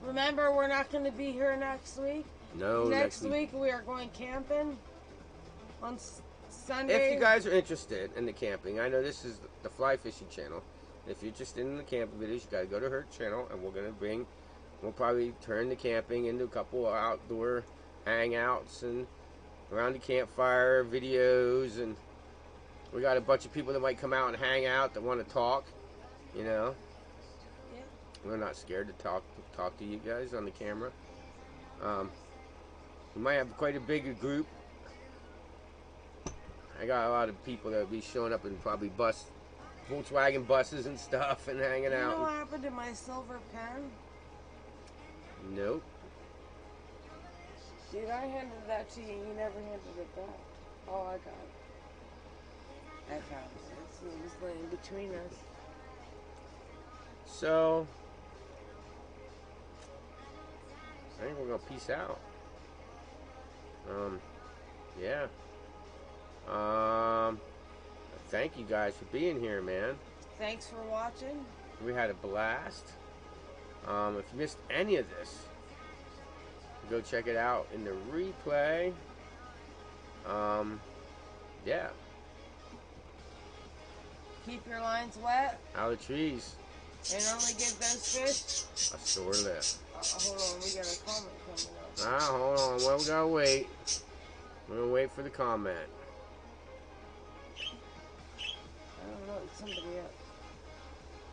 Remember, we're not going to be here next week. No, Next week we are going camping on Sunday. If you guys are interested in the camping, I know this is the fly fishing channel. If you're interested in the camping videos, you got to go to her channel, and we'll probably turn the camping into a couple of outdoor hangouts and around the campfire videos, and we got a bunch of people that might come out and hang out that want to talk, you know. Yeah. We're not scared to talk to you guys on the camera. We might have quite a bigger group. I got a lot of people that will be showing up in probably Volkswagen buses and stuff and hanging You know out. what happened to my silver pen? Nope. Dude, I handed that to you. You never handed it back. Oh, I got it. I found it. It was laying between us. So, I think we're going to peace out. Yeah. Thank you guys for being here, man. Thanks for watching. We had a blast. If you missed any of this, go check it out in the replay. Yeah. Keep your lines wet. Out of trees. And only give those fish A sore lip. hold on, we got a comment coming up. Hold on. Well, we gotta wait. We're gonna wait for the comment. I don't know, it's somebody else.